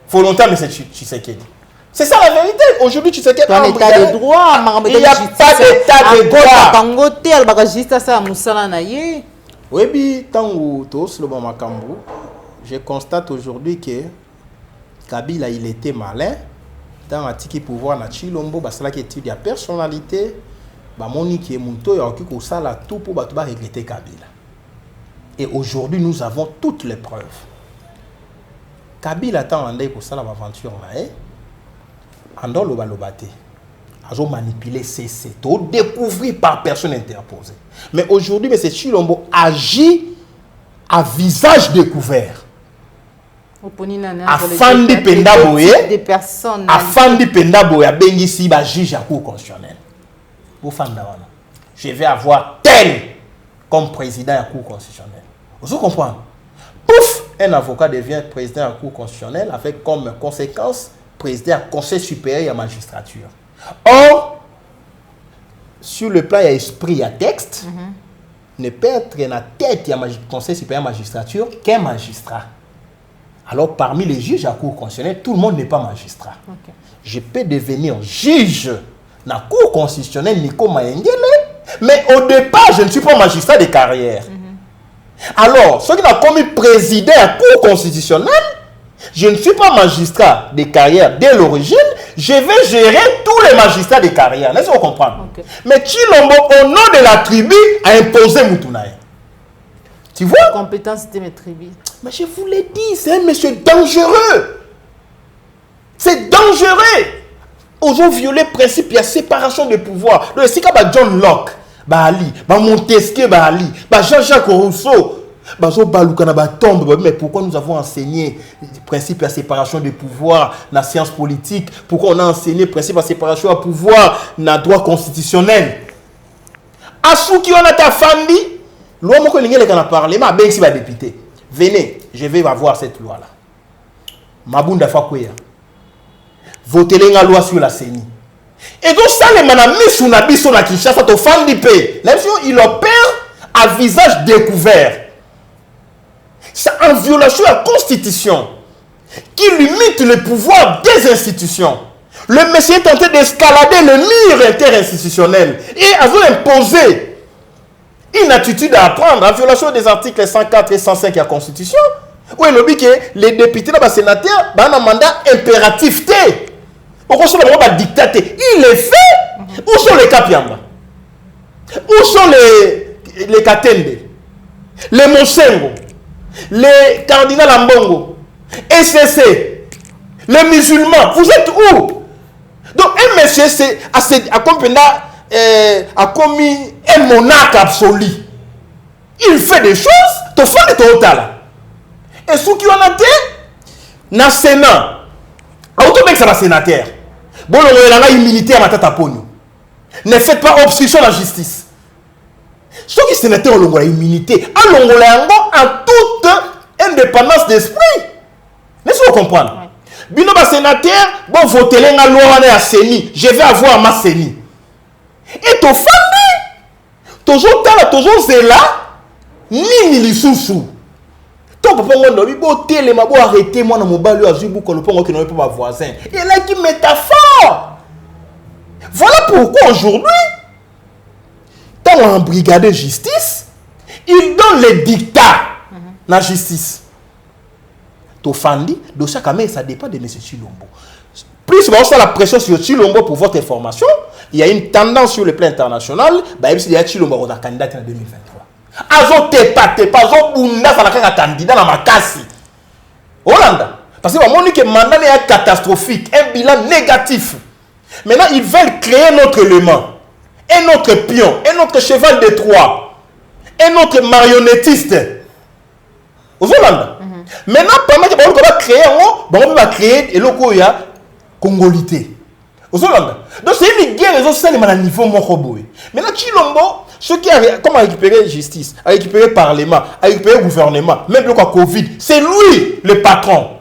volontairement M. Tshisekedi. C'est ça la vérité. Aujourd'hui, Tshisekedi a un état de droit. Il n'y a pas d'état de droit. Oui, je constate aujourd'hui que Kabila, il était malin. Dans un petit pouvoir, na Chilombo, c'est là qu'il étudie la personnalité. Monique et Munto, il y a tout pour regretter Kabila. Et aujourd'hui, nous avons toutes les preuves. Kabila attend un pour ça l'aventure là. Andor le balobate. Ils ont manipulé CC. Tout découvert par personne interposée. Mais aujourd'hui, M. Chilombo agit à visage découvert. Afin de Pendaboye, afin de Pendaboye, Bengisi va juge à cour constitutionnelle. Je vais avoir tel comme président à la Cour constitutionnelle. Vous comprenez? Pouf, un avocat devient président à la Cour constitutionnelle avec comme conséquence président du Conseil supérieur de la magistrature. Or, sur le plan de l'esprit, il y a texte, ne peut être dans la tête du Conseil supérieur de la magistrature qu'un magistrat. Alors, parmi les juges à la Cour constitutionnelle, tout le monde n'est pas magistrat. Okay. Je peux devenir juge dans la Cour constitutionnelle, Nico Maengele, mais au départ, je ne suis pas magistrat de carrière. Alors, ceux qui ont commis président à la Cour constitutionnelle, je ne suis pas magistrat de carrière dès l'origine, je vais gérer tous les magistrats de carrière. Laissez-vous comprendre. Okay. Mais Chilombo, au nom de la tribu, a imposé Moutunaï. Tu vois? La compétence de mes tribus. Mais je vous l'ai dit, c'est un monsieur dangereux. C'est dangereux. Ils ont violé le principe, il y a séparation de pouvoir. Donc, si John Locke, Ali, Montesquieu, Ali, Jean-Jacques Rousseau, mais pourquoi nous avons enseigné le principe de la séparation de pouvoir dans la science politique? Pourquoi on a enseigné le principe de la séparation de pouvoir dans le droit constitutionnel? À ceux qui ont été fandi, l'homme qui a parlé, ma ben si va député. Venez, je vais avoir cette loi-là. Mabunda Fakouya. Votez la loi sur la CENI. Et donc, ça, les manamis sous Nabi sur la Kinshasa, au fan du pays. Il opère à visage découvert. C'est en violation de la Constitution qui limite le pouvoir des institutions. Le monsieur est tenté d'escalader le mur interinstitutionnel et a voulu imposer une attitude à apprendre en violation des articles 104 et 105 de la Constitution. Où il dit que les députés, les sénateurs, ont un mandat impératif. Pourquoi sont les dictates? Il est fait. Où sont les Kapiamba? Où sont les Katende? Les Monsengo? Les cardinals Ambongo? SCC? Les musulmans? Vous êtes où? Donc un monsieur a commis un monarque absolu. Il fait des choses, tu fais des total. Et ceux qui ont été dans le Sénat, automatiquement ça va sénateur. Bon, on a immunité à ma tête à Pogno. Ne faites pas obstruction à la justice. Ceux qui sénateurs ont immunité, en toute indépendance d'esprit. Laissez-vous comprendre. Bino ba sénateur, bon voter la loi à CENI, je vais avoir ma CENI. Et ton famille, toujours là, toujours là, ni lisusu. Ton papa m'a dit, bon télé m'a arrêté moi dans mon balou à Zubou quand le pont qui n'avait pas ma voisin. Et là qui métaphore. Voilà pourquoi aujourd'hui, quand on a brigade de justice, il donne les dictats dans la justice. Tofandi, de chaque année, ça dépend de M. Chilombo. plus on a la pression sur Tshilombo pour votre information, il y a une tendance sur le plan international, il y a Tshilombo qui est candidat en 2023. Azo tepa, azo bunda ça la candidat dans ma casse. Hollande. Parce que mon que mandat est catastrophique, un bilan négatif. Maintenant, ils veulent créer notre élément, un autre pion, un autre cheval de Troie, un autre marionnettiste. Aux Hollande. Maintenant, pendant que on va créer, on va créer et le congolité. Aux Hollande. Donc c'est une guerre, les autres à niveau mokoboy. Maintenant, Tshilombo, ceux qui comme a récupéré justice, a récupéré le parlement, a récupéré le gouvernement, même le Covid, c'est lui le patron.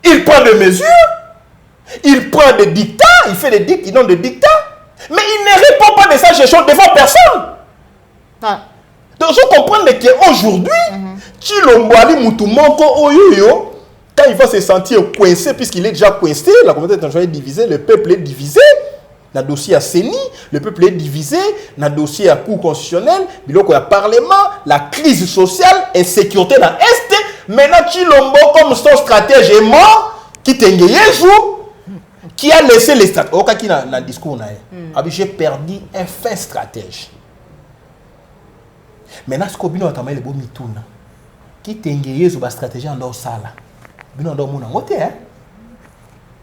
Il prend des mesures, il prend des dictats, il fait des dictats, il donne des dictats, mais il ne répond pas de sa gestion devant personne. Ah. Donc, je comprends qu'aujourd'hui, Tshilombo Ali Moutoumoko Oyoyo, quand il va se sentir coincé, puisqu'il est déjà coincé, la communauté internationale est divisée, le peuple est divisé. Dans le dossier à CENI, le peuple est divisé. Dans le dossier à Cour constitutionnelle, il y a le Parlement, la crise sociale, insécurité dans l'Est. Maintenant, Tshilombo, comme son stratège, est mort, qui a laissé les stratèges. Au cas qui dans le discours, j'ai perdu un fin stratège. Maintenant, ce qu'on a entamé le bon mitouna, qui t'engagé sur la stratégie en dehors sala. Bino en dehors mon angote, hein?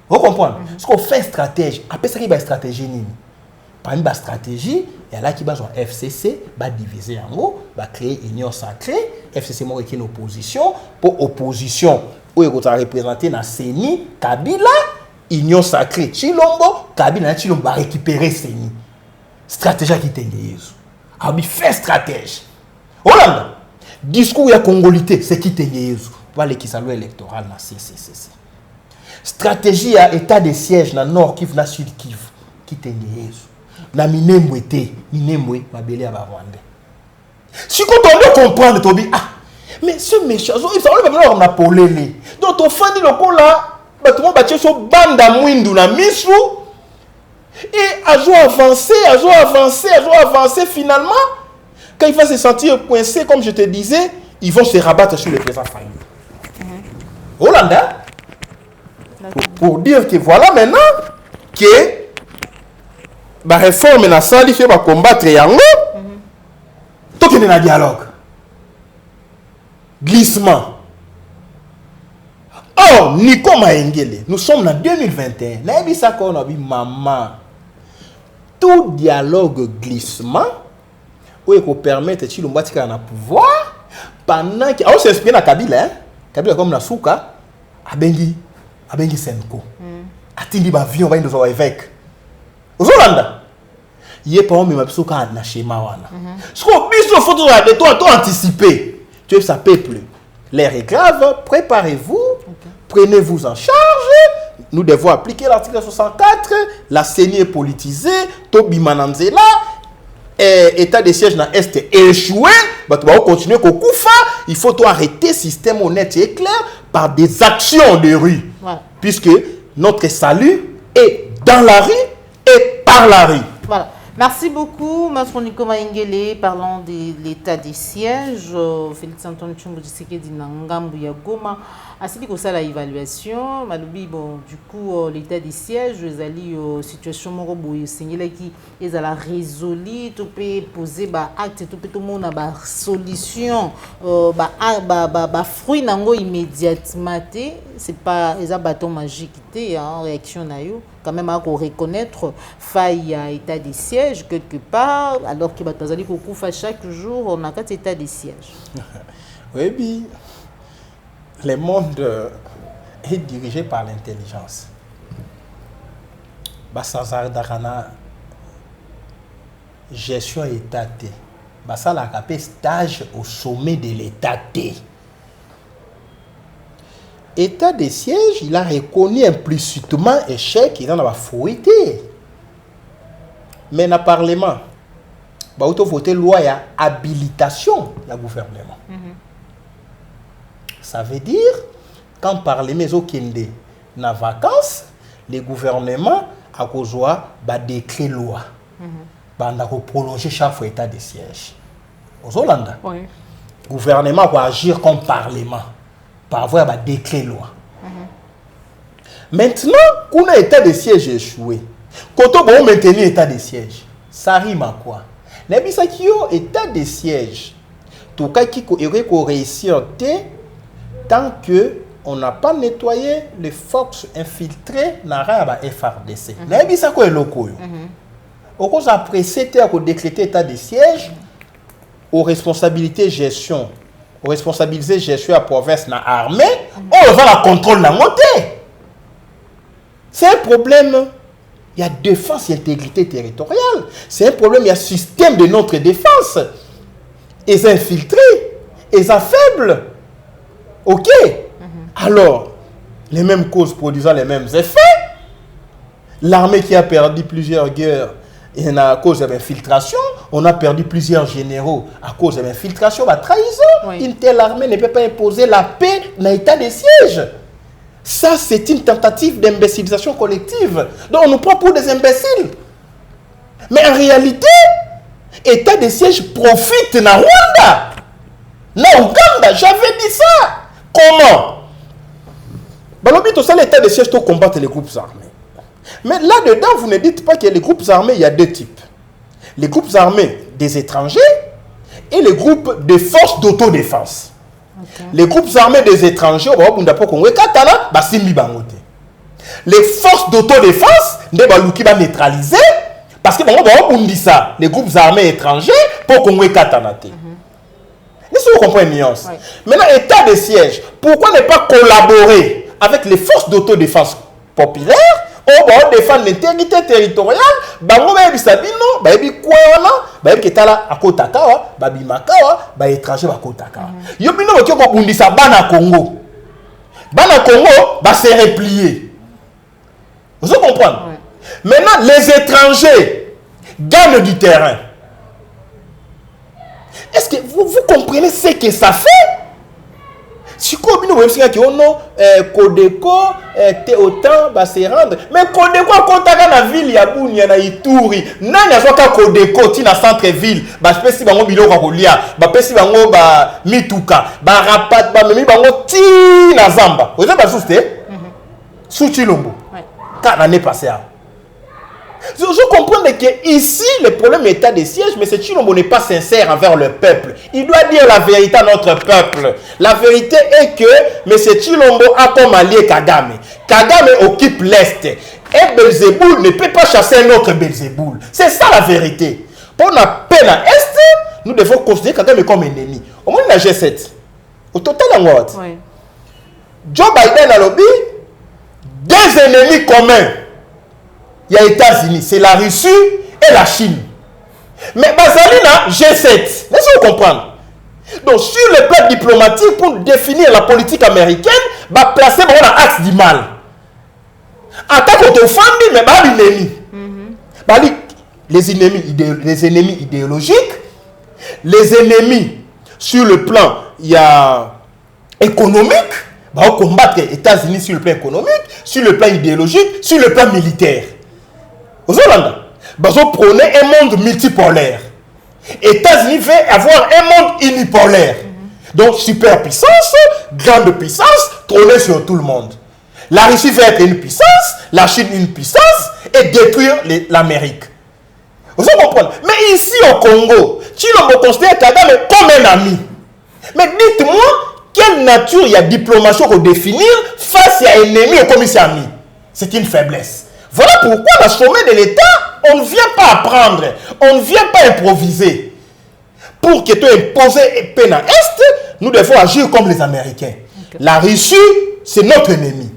Vous comprenez? Ce qu'on fait stratège, après ça, il y a une stratégie. Parmi la stratégie, il y a là qui va FCC, va diviser en haut, va créer une union sacrée. FCC moi qui est une opposition. Pour opposition, où il va représenter dans CENI, Kabila, union sacrée, Tshilombo, Kabila, Tshilombo va récupérer CENI. Stratégie qui t'engage. Ah oui, fait stratège. Hollande, discours ya congolité, c'est qui t'engage. Voilà qui s'alloue électoral dans CCC. Stratégie à état de siège dans Nord Kivu, dans Sud Kivu, qui t'engage. Na Minembwe, Mabele à Rwanda. Si quand on doit comprendre, Tobi, ah, mais ce méchant, il s'en va on a polé. Donc, on fait le coup là, tout le monde va sur banda mwindu na misu, et à jouer avancer, finalement, quand il va se sentir coincé, comme je te disais, ils vont se rabattre sur les présents familles. Hollande, pour dire que voilà maintenant que la réforme na sali fait va combattre yango tout est dans dialogue glissement. Oh Nico Maengele, nous sommes en 2021 na bisa ko na bi maman tout dialogue glissement où il peut permettre Tshilombo tika na pouvoir pendant que on s'inspire na Kabila hein Kabila comme na souka abengi Senko. Atindi ba avion ba ndo évêque. Ozolanda. Yé pas même absoka na schéma wana. Ce qu'on biso photo de toi anticiper. Tu es ça peuple. L'air est grave, préparez-vous. Prenez-vous en charge. Nous devons appliquer l'article 64, la CENI est politisée, Tobi Mananzela, état de siège dans Est échoué, tu vas continuer au Koufa, il faut arrêter le système honnête et clair par des actions de rue. Voilà. Puisque notre salut est dans la rue et par la rue. Voilà. Merci beaucoup, Maître Nico Maengele, parlant de l'état des sièges. Félix Antoine Tshombo Tshisekedi Nangambu ya Goma. Ainsi que ça, l'évaluation, bon, du coup, l'état des sièges, les alliés, situation morobo, qui est à la résolu, tout peut poser, acte, tout peut tout le monde a solution, fruit nango immédiatement, c'est pas un bâton magique, en réaction na yo, quand même à reconnaître faille à état des sièges quelque part, alors que batazali kokufa chaque jour, on a 4 états des sièges. Oui, bien. Le monde est dirigé par l'intelligence. Bassazar Darana, gestion état T. Bassa la capé stage au sommet de l'état T. État de siège, il a reconnu implicitement échec, il en a fouetté. Mais dans le Parlement, il a voté loi et habilitation du gouvernement. Ça veut dire, quand Parlement est en vacances, le gouvernement a besoin d'un décret loi. Il a prolonger chaque fois état de siège. Aux Hollandais, le gouvernement va agir comme Parlement, par avoir un décret loi. Maintenant, qu'on a état de siège échoué. Quand on va maintenir état de siège, ça rime à quoi? N'abisa qui a état de siège. Tout cas qui aurait réussi tant que on n'a pas nettoyé les forces infiltrées dans la FRDC. N'abisa quoi est loco. Au cause après c'était à décréter état de siège aux responsabilités gestion, aux responsabilités gestion à province na armée, on va la contrôle la montée. C'est un problème. Il y a défense et intégrité territoriale. C'est un problème, il y a système de notre défense. Ils sont infiltrés, ils sont faibles. OK. Alors, les mêmes causes produisant les mêmes effets. L'armée qui a perdu plusieurs guerres et à cause de l'infiltration, on a perdu plusieurs généraux à cause de l'infiltration, la trahison. Une telle armée ne peut pas imposer la paix dans l'état de siège. Ça, c'est une tentative d'imbécilisation collective. Donc, on nous prend pour des imbéciles. Mais en réalité, l'état de siège profite dans Rwanda. Dans Ouganda, j'avais dit ça. Comment? Balobi, ça, l'état de siège pour combattre les groupes armés. Mais là-dedans, vous ne dites pas que les groupes armés, il y a deux types. Les groupes armés des étrangers et les groupes de forces d'autodéfense. Okay. Les groupes armés des étrangers, les forces d'autodéfense, neutraliser parce que les groupes armés étrangers pour qu'on ait katanate. Est-ce que vous comprenez une nuance? Oui. Maintenant, état de siège, pourquoi ne pas collaborer avec les forces d'autodéfense populaires pour défendre l'intégrité territoriale? Bango ba bisabino, ba bi kwana, ba bi ketala akotaka, ba bi makawa, ba étranger ba kotaka. Yo bino ko ko bundisa bana Congo. Bana Congo ba se replier. Vous comprenez? Oui. Maintenant les étrangers gagnent du terrain. Est-ce que vous comprenez ce que ça fait? Si vous avez dit que Kodeko était autant va se rendre. Mais Kodeko a dans la ville, il y a Bounia, il y a Ituri. Il y a Kodeko qui est dans le centre-ville. Il y a Bilo Kakolia, il y a Mituka, il y a Rapat, il y a Zamba. Vous avez vu sous Chilombo. Quand l'année passée. Je comprends que ici, le problème est état de siège, mais ce Chilombo n'est pas sincère envers le peuple. Il doit dire la vérité à notre peuple. La vérité est que M. Chilombo a comme allié Kagame. Kagame occupe l'Est. Et Belzéboul ne peut pas chasser un autre Belzéboul. C'est ça la vérité. Pour la paix à l'Est, nous devons considérer Kagame comme ennemi. Au moins, la G7. Au total, en what? Oui. Joe Biden a lobby deux ennemis communs. Il y a les États-Unis, c'est la Russie et la Chine. Mais Bazalina, G7. Laissez-vous comprendre. Donc, sur le plan diplomatique, pour définir la politique américaine, va placer dans l'axe du mal. Attaque aux femmes, mais les ennemis idéologiques, les ennemis sur le plan économique, va combattre les États-Unis sur le plan économique, sur le plan idéologique, sur le plan militaire. Vous prenez un monde multipolaire. Les États-Unis veulent avoir un monde unipolaire. Donc, superpuissance, grande puissance, trôner sur tout le monde. La Russie veut être une puissance, la Chine une puissance et détruire l'Amérique. Vous comprenez? Mais ici au Congo, Chilombo considère Kagame comme un ami. Mais dites-moi, quelle nature il y a diplomatie pour définir face à un ennemi ou comme un ami? C'est une faiblesse. Voilà pourquoi, dans le sommet de l'État, on ne vient pas apprendre, on ne vient pas improviser. Pour que tu imposes paix à l'Est, nous devons agir comme les Américains. Okay. La Russie, c'est notre ennemi.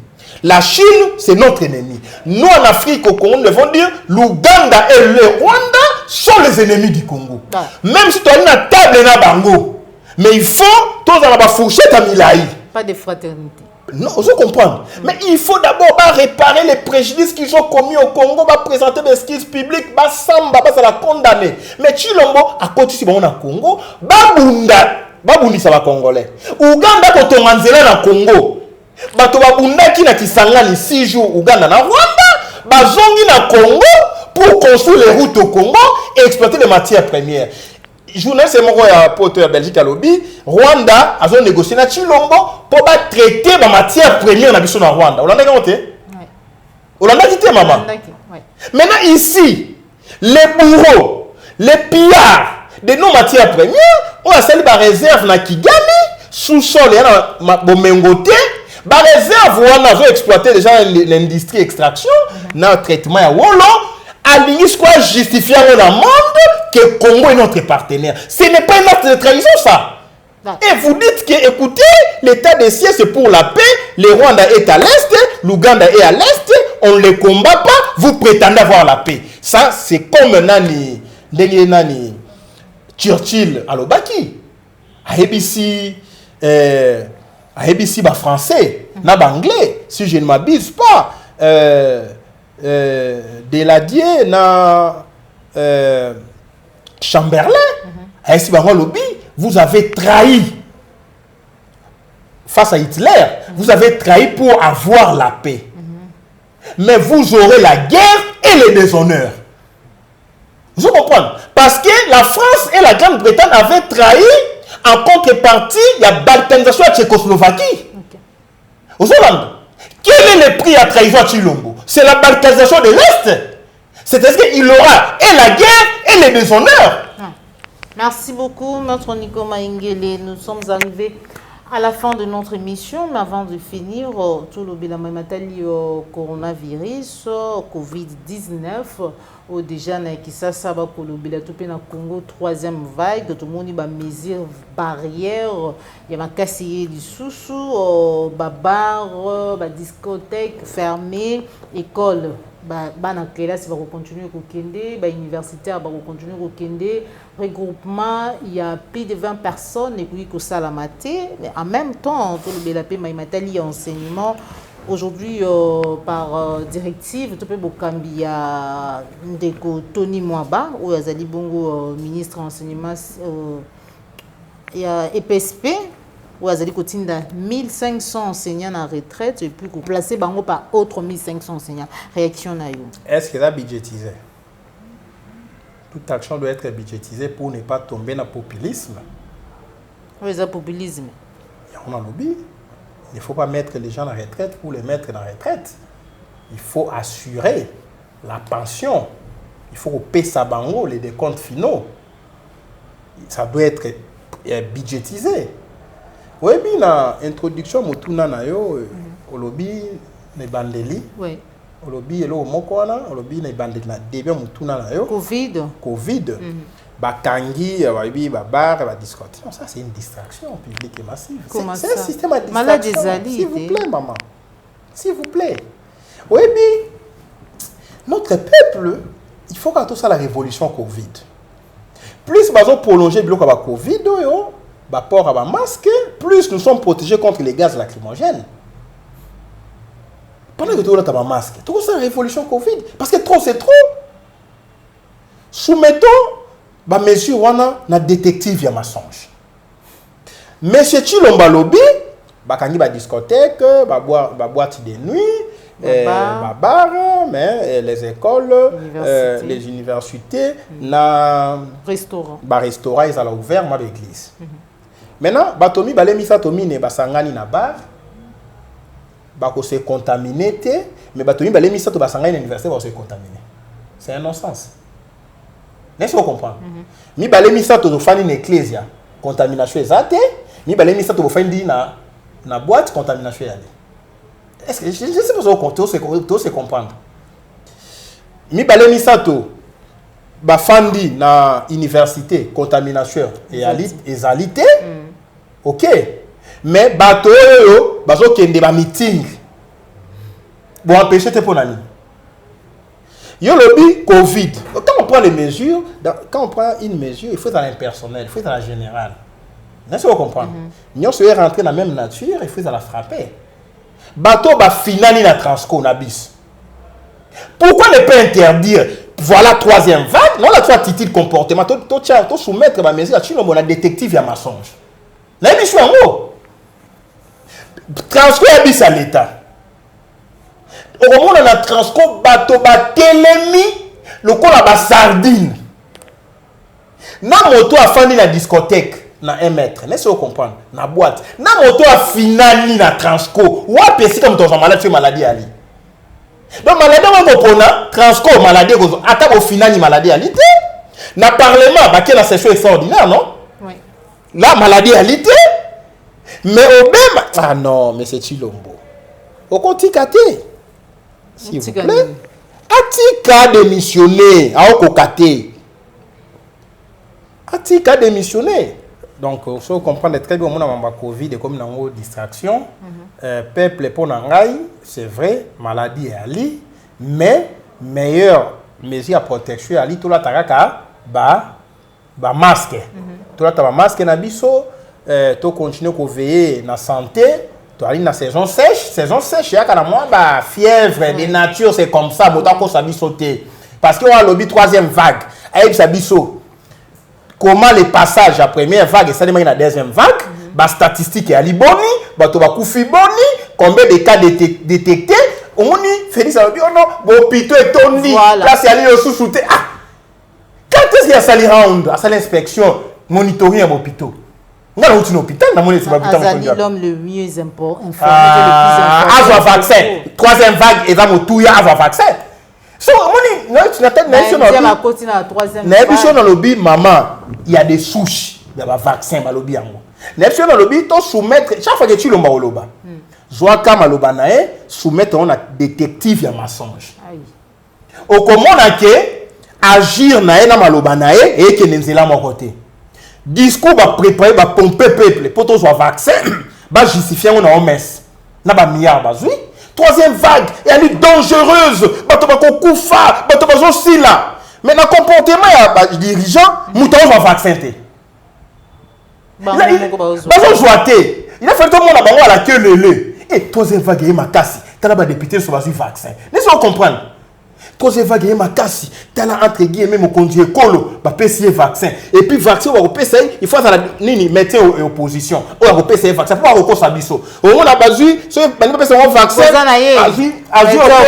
La Chine, c'est notre ennemi. Nous, en Afrique, au Congo, nous devons dire l'Ouganda et le Rwanda sont les ennemis du Congo. Ah. Même si tu as une table dans Bango, mais il faut, tous dans la fourchette à Milaï. Pas de fraternité. Non, je comprends. Mais il faut d'abord réparer les préjudices qu'ils ont commis au Congo, présenter des excuses publiques, Samba, ça la condamner. Mais Chilombo, à côté si on a Congo, Babundi ça va congolais. Ouganda quand on manzela na Congo, bato babunda qui na kisangani 6 jours Ouganda na Rwanda, bazongi na Congo pour construire les routes au Congo et exploiter les matières premières. Journaliste c'est mon porteur Belgique à lobby, Rwanda a négocié na Chilombo pour traiter la matière première na biso na Rwanda. On a compté? On a quitté, maman. Ouais. Maintenant, ici, les bourreaux, les pillards de nos matières premières, on a celle de réserve na Kigali, sous-sol, il y a Bomengote, la réserve, on a exploité déjà l'industrie extraction, notre traitement à Wolo, aligné ce qu'on justifie dans le monde que Congo est notre partenaire. Ce n'est pas une acte de trahison, ça. Et vous dites que, écoutez, l'état des sièges c'est pour la paix, le Rwanda est à l'est, l'Ouganda est à l'est, on ne les combat pas, vous prétendez avoir la paix. Ça, c'est comme Nani Churchill à l'Obaki. À ABC, français, na anglais, si je ne m'abuse pas. Deladier, na Chamberlain, à ABC, lobby. Vous avez trahi face à Hitler, vous avez trahi pour avoir la paix. Mais vous aurez la guerre et le déshonneur. Vous comprenez? Parce que la France et la Grande-Bretagne avaient trahi en contrepartie, il y a balkanisation à Tchécoslovaquie. Vous Hollande, quel est le prix à trahison à Chilombo? C'est la balkanisation de l'Est. C'est-à-dire qu'il aura et la guerre et le déshonneur. Merci beaucoup, Maître Nico Maingele. Nous sommes arrivés à la fin de notre émission, mais avant de finir, tout le bilan coronavirus, Covid-19, déjà na Kisasa ba kolobela tout na Congo troisième vague, tout le monde ba mesures barrières, il y a ma cassier du sous ba bar, ba discothèque fermée, école ba na classe va continuer ko kende, ba universitaire va continuer ko kende, regroupement, il y a plus de 20 personnes et puis ko salamate, mais en même temps tout le belapé matali enseignement. Aujourd'hui, par directive, tu peux bokambi à Tony Mwaba, ou Azali Bongo, ministre enseignement, et à EPSP, ou Azali Kotinda, 1500 enseignants en retraite, et puis placer Bango par autres 1500 enseignants. Réaction à vous. Est-ce que ça budgétisé? Toute action doit être budgétisée pour ne pas tomber dans le populisme. Oui, c'est le populisme. On a lobby. Il ne faut pas mettre les gens en retraite pour les mettre en retraite. Il faut assurer la pension. Il faut payer sa bango, les décomptes finaux. Ça doit être budgétisé. Oui, bien, l'introduction, au lobby, les bandeli. Oui. Au lobby, au mokwana, au lobby, les bandeli. Début, Covid. Bakangi, babar, discothèque. Non, ça c'est une distraction publique et massive. C'est un système à distraction. S'il vous plaît, maman. S'il vous plaît. Oui, mais notre peuple, il faut qu'on ça la révolution Covid. Plus nous allons prolonger le Covid, port à masque, plus nous sommes protégés contre les gaz lacrymogènes. Pendant que tu as un masque, tu as la révolution Covid. Parce que trop, c'est trop. Soumettons ba monsieur wana na détective ya mensonge. Monsieur Chilomba Lobi, bakangi ba discothèque, ba boîte de nuit, ba bar, mais les écoles, les universités, na restaurant. Ba restaurant ils ont ouvert ma l'église. Maintenant, batomi balemisa tomi ne basangani na bar, ba ko se contaminer té, mais batomi balemisa to basangani na université ba se contaminer. C'est un non-sens. N'est-ce pas comprendre? Mi balé mi sa to fani na ecclesia contamination ezate, mi balé mi sa to fani na boîte contamination yale. Est-ce que je sais pas si tout se comprendre. Mi balé mi sa to ba fandi na université contamination ezalité. OK. Mais bato yo bazo kende ba meeting. Bon empêcher te pour nani. Yo lobby Covid. Quand on prend les mesures, quand on prend une mesure, il faut dans l'impersonnel, il faut dans la générale. N'est-ce pas comprendre? Nous sommes rentrés dans la même nature, il faut dans la frapper. Bateau ba finali na transco na bis. Pourquoi ne pas interdire? Voilà troisième vague. Non la trois titres comportement. To soumettre ba mesure à chino mon détective ya mensonge. Na bis en haut. Transco ya bis à l'état. Au moment où on a transco bateau ba telemi le col à sardine. Na moto a fini la discothèque na 1 mètre. N'est-ce pas comprendre? Na boîte. Na moto a finali na transco. Ou a pesé comme ton maladie ali. Donc maladie on pona transco maladie ata au final ni maladie alité. Na parlement ba qui la session extraordinaire non? Oui. La maladie alité. Mais au même ah non, mais c'est Chilombo. Au kontikate. S'il vous plaît. Atika démissionné, a okokate. Atika démissionné. Donc, il faut comprendre très bien, on a Covid comme une distraction. Peuple pour Nangaï, c'est vrai, maladie est ali, mais meilleure mesure de protection ali, tout la taraka, ba masque. Tout la taraka masque na biso, tu continues à veiller na santé, tu as la saison sèche, il y a quand même fièvre de nature, c'est comme ça, mais tu as sauter. Parce qu'on a le troisième vague, avec sa biso. Comment les passages à première vague et ça demande la deuxième vague, bah statistique est à Liboni, bah tu vas couper boni, combien de cas détectés, on y Félix a dit oh non, bon pito est tondi, là c'est aller au sous-souté. Ah, quand est-ce qu'il y a sali round, à sali inspection, monitoring à l'hôpital. On a un hôpital, on a un hôpital. L'homme le mieux informé, le plus informé. Avoir vaccin, troisième vague, et va me touiller avoir vaccin. So, on tu n'as pas de troisième dans le lobby, maman, il y a des souches, il y a des vaccins dans le lobby. Dans le lobby, tu soumettre, chaque fois que tu l'as loba, soit comme loba nae, soumettre un détective à mensonge. Au comment on a que agir nae na maloba nae et que nous là mon côté. Discours va préparer, va pomper peuple pour tous soit vaccin, va justifier on a messe, na ba milliard bazui. Troisième vague, elle est dangereuse. Mais dans le comportement des dirigeants, nous avons un vaccin. Il a fallu que tout le monde ait la queue. Et troisième vague, il y a un député sur le vaccin. Laissez-nous comprendre. Troisième vague, il y a un entre guillemets, mon conduit écolo, il vaccin. Et puis, vaccin, il faut mettre en opposition. On va passer vaccin. Pourquoi on va passer on a besoin de vaccin.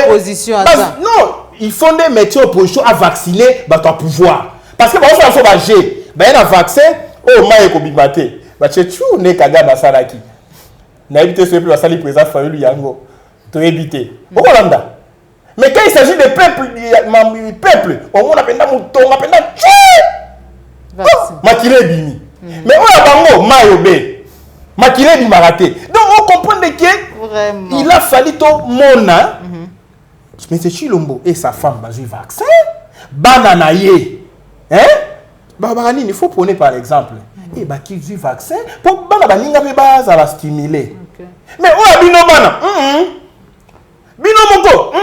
Opposition à ça. Non, il faut mettre en opposition à vacciner ton pouvoir. Parce que si on fait un vaccin, oh, ma ekobimate. Tu es kaga salaki. Na éviter ce plus sali président Fayulu Yango. Tu éviter. Pourquoi lambda? Mais quand il s'agit de peuple, on appelle ça mouton, on appelle ça makile bimi. Mais on a bango mayobe. Makile bimi maraté. Donc on comprend que il a fallu tout mona. Mais c'est Chilombo et sa femme basu vaccin. Bananaye. Hein? Babarani, il faut prendre par exemple. Et bah qui du vaccin pour bananinga be base à la stimuler. Mais on a bino bana. Bino mongo.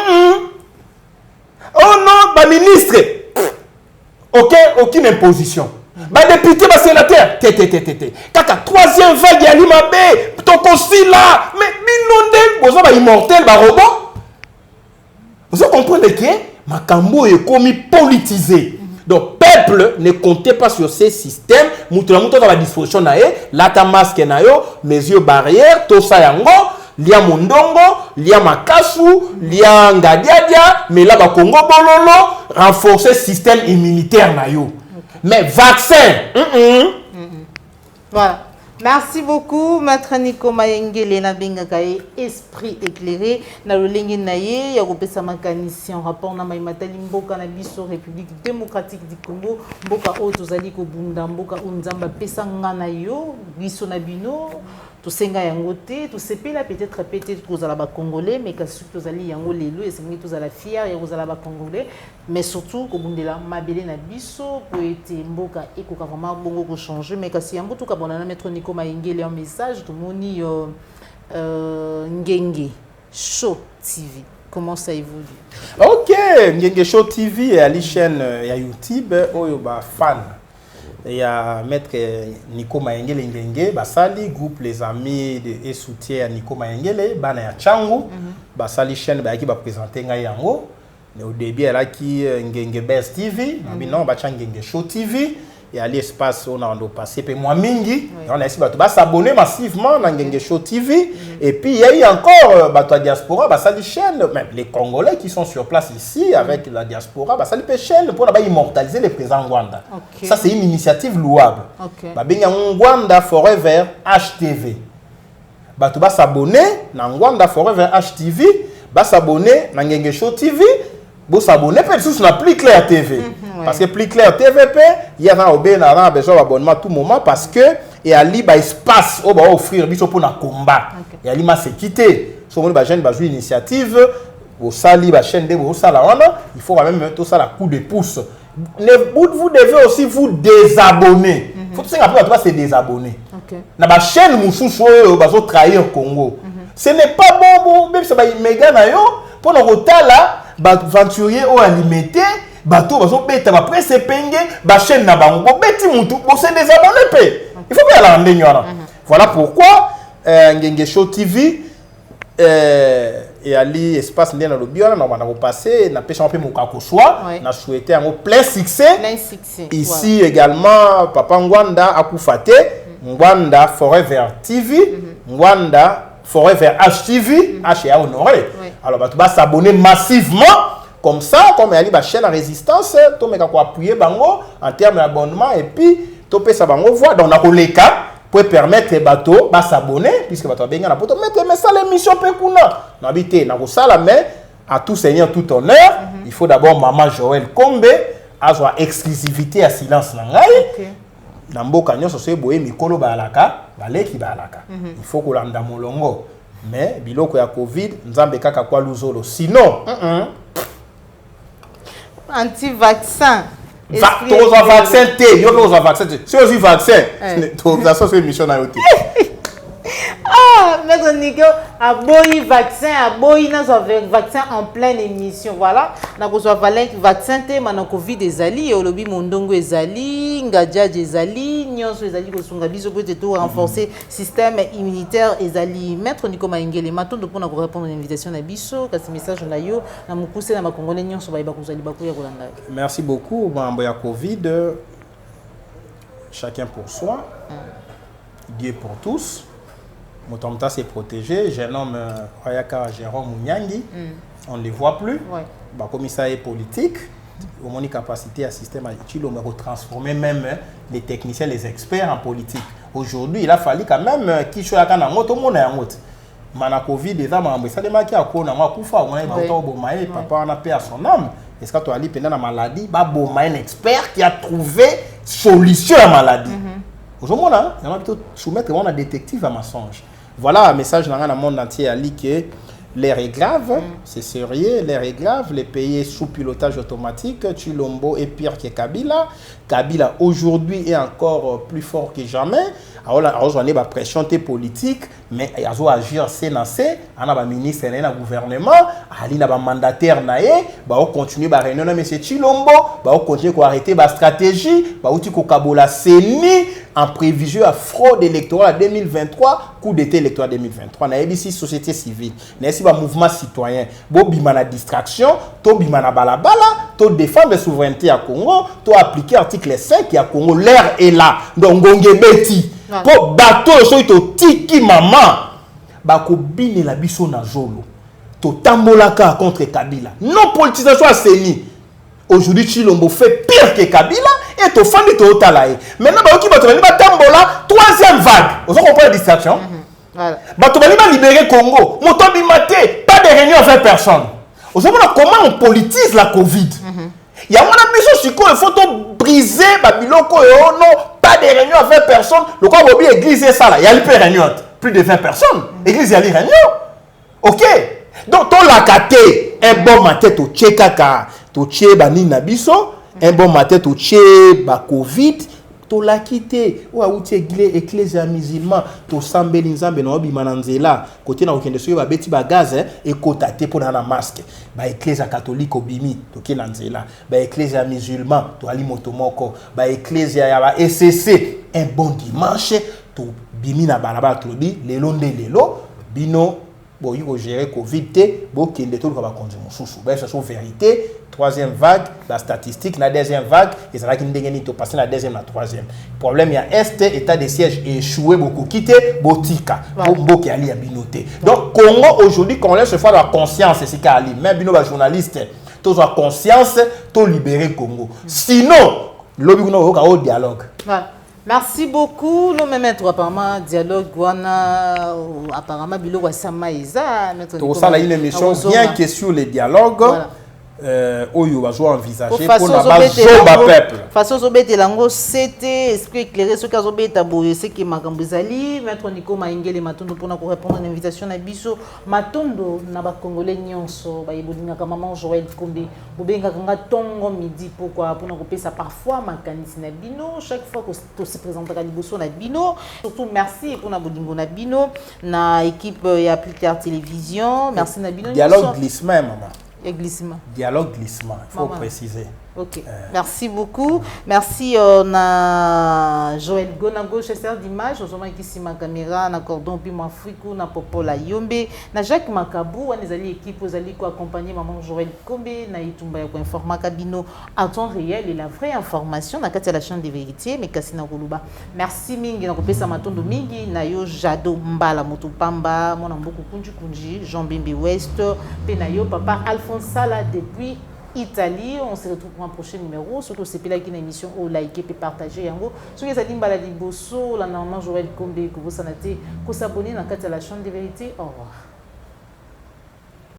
Oh non, bah ministre. Aucune imposition. Bah député, bah sénateur. Kaka troisième vague ya limabe. Ton consil là. Mais binonde, bozo bah immortel bah robot. Vous comprenez que Makambo est commis politisé. Donc peuple ne comptait pas sur ces systèmes. Moutoula dans la disposition nae, lata masque nayo, mesures barrières, tosa yango. Lia Mondongo, lia Makasu, lia Ngadiadia, mais là, Congo Bololo, renforcer le système immunitaire. Mais vaccin, Voilà. Merci beaucoup, Maître Nico Mayengele na bengakaye esprit éclairé na lolengi naye ya kopesa makanisi en rapport na maimatali mboka na biso République démocratique du Congo mboka o tozali ko bunda mboka o nzamba pesa ngana yo biso na bino to senga yango te to sepela peut-être kozala ba congolais mais kasi tozali yango lelo et sengi tozala fier ya kozala ba congolais mais surtout ko bundela mabele na biso po ete mboka ekoka vraiment bongo ko changer mais kasi yango to ka bonana Maître Nico Mayengele un message tout moni Ngenge Show TV. Comment ça évolue? Ok, Ngenge Show TV est à la chaîne YouTube Oyoba fan. Il y a Maître Nico Mayengele Ngenge basali groupe les amis de et soutien à Nico Mayengele bana ya Changu basali chaîne ba qui va présenter ngai yango. Au début elle a qui Ngenge Best TV, maintenant ba Ngenge Show TV. Et à l'espace on a passé peu moins mingi on a essayé de s'abonner massivement dans Ngenge Show TV et puis il y a eu encore la diaspora ça les chaînes même les Congolais qui sont sur place ici avec la diaspora ça les chaînes pour immortaliser les présents Rwanda. Ça c'est une initiative louable. Ben Rwanda Forever HTV tu vas s'abonner dans Rwanda Forever HTV bah s'abonner na Ngenge Show TV, vous s'abonner peut sur la Plus Clair TV. Parce que Plus Clair TVP, il y a un besoin d'abonnement à tout moment parce que et ali ba espace on va offrir biso pour na combat. Et ali ma se quitter. So mon ba jeune ba jouer initiative, au sali ba chaîne de au sala il faut quand même tout ça la coup de pouce. Vous devez aussi vous désabonner. Faut que ça après toi c'est désabonner. Na ba chaîne mususu oyo ba zo trahir Congo. Ce n'est pas bon même ça ba méga na yo pour le retala ba aventurier au alimenter bateau bazo beta ba presse penge ba chaîne na bango beti mutu bo se désabonner pe. Il faut pas la rendre. Voilà pourquoi Ngenge Show TV et ali espace ndena lo bio na va passer na pêche un peu mon kakoswa na souhaiter un plein succès ici également papa Ngwanda akufate Ngwanda Forever TV Ngwanda Forever HTV H a honoré alors bah tu vas s'abonner massivement comme ça comme ali ba chaîne à résistance to meka ko appuyer bango en termes d'abonnement et puis to pe sa bango voix donc na koleka pour permettre les bateaux de s'abonner, puisque les bateaux bien na poto mettre mais ça l'émission pe kuna na habité na ko sala mais à tout seigneur tout honneur il faut d'abord maman Joël Kombe a soit exclusivité à silence na ngai na mboka nyoso so boye mikolo balaka baleki balaka il faut ko landa molongo mais biloko ya covid nzambe kaka kwa luzolo sinon anti-vaccin Tous un vaccin T, il y a un vaccin T. Si on dit vaccin, ça c'est une mission à côté. Ah, Maître Nico, a boy vaccin, a boy na vaccin en pleine émission. Voilà, na ko so vaccin T, mana Covid ezali, olobi mondongo ezali, ngadja ezali, nyonso ezali ko sunga biso peut tout renforcer système immunitaire ezali. Maître Nico Maingele, matondo pour na ko répondre à l'invitation na biso, kasi message na yo, na mukuse na makongolais nyonso ba ko zali ba ko ya kolanda. Merci beaucoup, mambo ya Covid. Chacun pour soi. Dieu pour tous. Motomta s'est protégé. Jeune homme, Oyaka Jérôme Mouniangi, on ne les voit plus. Bah, commissariat politique, au moins une capacité à système à utile, on va transformer même les techniciens, les experts en politique. Aujourd'hui, il a fallu quand même qu'il soit là dans tout le monde est en route. Mana Covid déjà m'a ça démarqué à quoi on a kufa on a bomaé papa on a paix à son âme. Est-ce que tu as dit pendant la maladie bah bomaé un expert qui a trouvé solution à la maladie. Aujourd'hui là, on a plutôt soumettre on a détective à mensonge. Voilà un message dans le monde entier à dire que l'air est grave, c'est sérieux, l'air est grave, les pays sous pilotage automatique, Chilombo est pire que Kabila. Kabila aujourd'hui est encore plus fort que jamais. Alors, on a une pression politique, mais il y a agir CNC, on a un ministre, on a un gouvernement, on a un mandataire, on continue à réunir M. Chilombo, on continue à arrêter la stratégie, on continue à CENI en prévision à fraude électorale 2023, coup d'état électoral 2023. On a ici société civile, on a ici un mouvement citoyen, on a une distraction, on a une balabala, on défend la souveraineté à Congo, on appliquer l'article 5 à Congo, l'air est là, donc on est pour bateau so to tiki maman ba ko bine la biso na zolo to tambolaka contre Kabila non politisation à CENI aujourd'hui Chilombo fait pire que Kabila et to fandi to talaye maintenant ba ki bato ba tambola troisième vague vous comprenez la distraction voilà bato ba libérer Congo moto bimate pas de réunion avec personne aujourd'hui comment on politise la Covid il y a mon ambition sur quoi il faut briser babiloko et non pas de réunion avec personne. Le quoi Bobby église est ça là. Il y a les réunions. Plus de 20 personnes. Église il y a les réunions. OK. Donc ton la kate un bon matin to tchekaka to tché bani nabiso un bon matin to tché ba Covid to la quitter ou outi église musulman to sambeli nzambe na obi mananzela côté na okende so ba beti ba gaz et kotate pour na masque ba église catholique obimi to ke nanzela ba église musulman to ali motomoko ba église ya ba SCC un bon dimanche to bimi na balaba to bi lelo ndelelo bino bon il faut gérer Covid té bo kende to ko ba konzi mususu ba ça sont vérité. Troisième vague, la statistique, la deuxième vague, et ça va qui nous passer la deuxième, la troisième. Problème, il y a Est, état de siège échoué, beaucoup quitté, Botika, beaucoup qui a binoté. Donc, Congo, aujourd'hui, qu'on laisse faire la conscience, c'est ce qu'il y a, même bino, journaliste, tous la conscience, tout libérer Congo. Sinon, l'objet, on a un dialogue. Merci beaucoup. Le même maître apparemment dialogue wana apparemment bilo wa samaïza maître. Donc ça là une émission rien que sur les dialogues. Voilà. Oyo va envisager pour la base peuple. Façon zobete lango c'était esprit éclairé ce cas zobeta boye ce qui makambuzali maître Nico Maingele matondo pour répondre à l'invitation na biso matondo na ba congolais nyonso ba ibolinga kama maman Joël Kombe bobenga kanga tongo midi pourquoi pour nous ça parfois makanisi na bino chaque fois que se présente à liboso na bino surtout merci pour na bolingo na bino na équipe ya plus tard télévision merci na bino dialogue glissement maman. Et glissement. Dialogue glissement, il faut préciser. Ok, merci beaucoup. Merci na Joël Gonago, chasseur d'image, nous ici ma caméra, na cordon puis moi frico, na Popola Yombe, na Jacques Makabou, on est allé équipe, vous allez accompagner maman Joël Kombe, na Itumba ya informa Kabino en temps réel et la vraie information, na kati la chaîne des vérités, mais Kassina Koluba. Merci mingi na kopesa matondo mingi na yo Jado Mbala Motopamba, mon amboko kunji Jean Bembe West, pe na yo papa Alphonse Sala depuis Italie. On se retrouve pour un prochain numéro. Surtout c'est là qui une émission au like et partager yango. Ce qui est dit Mbala Liboso, la normalement Joël Kombe que vous sanate, que s'abonner dans la chaîne des vérités. Au revoir.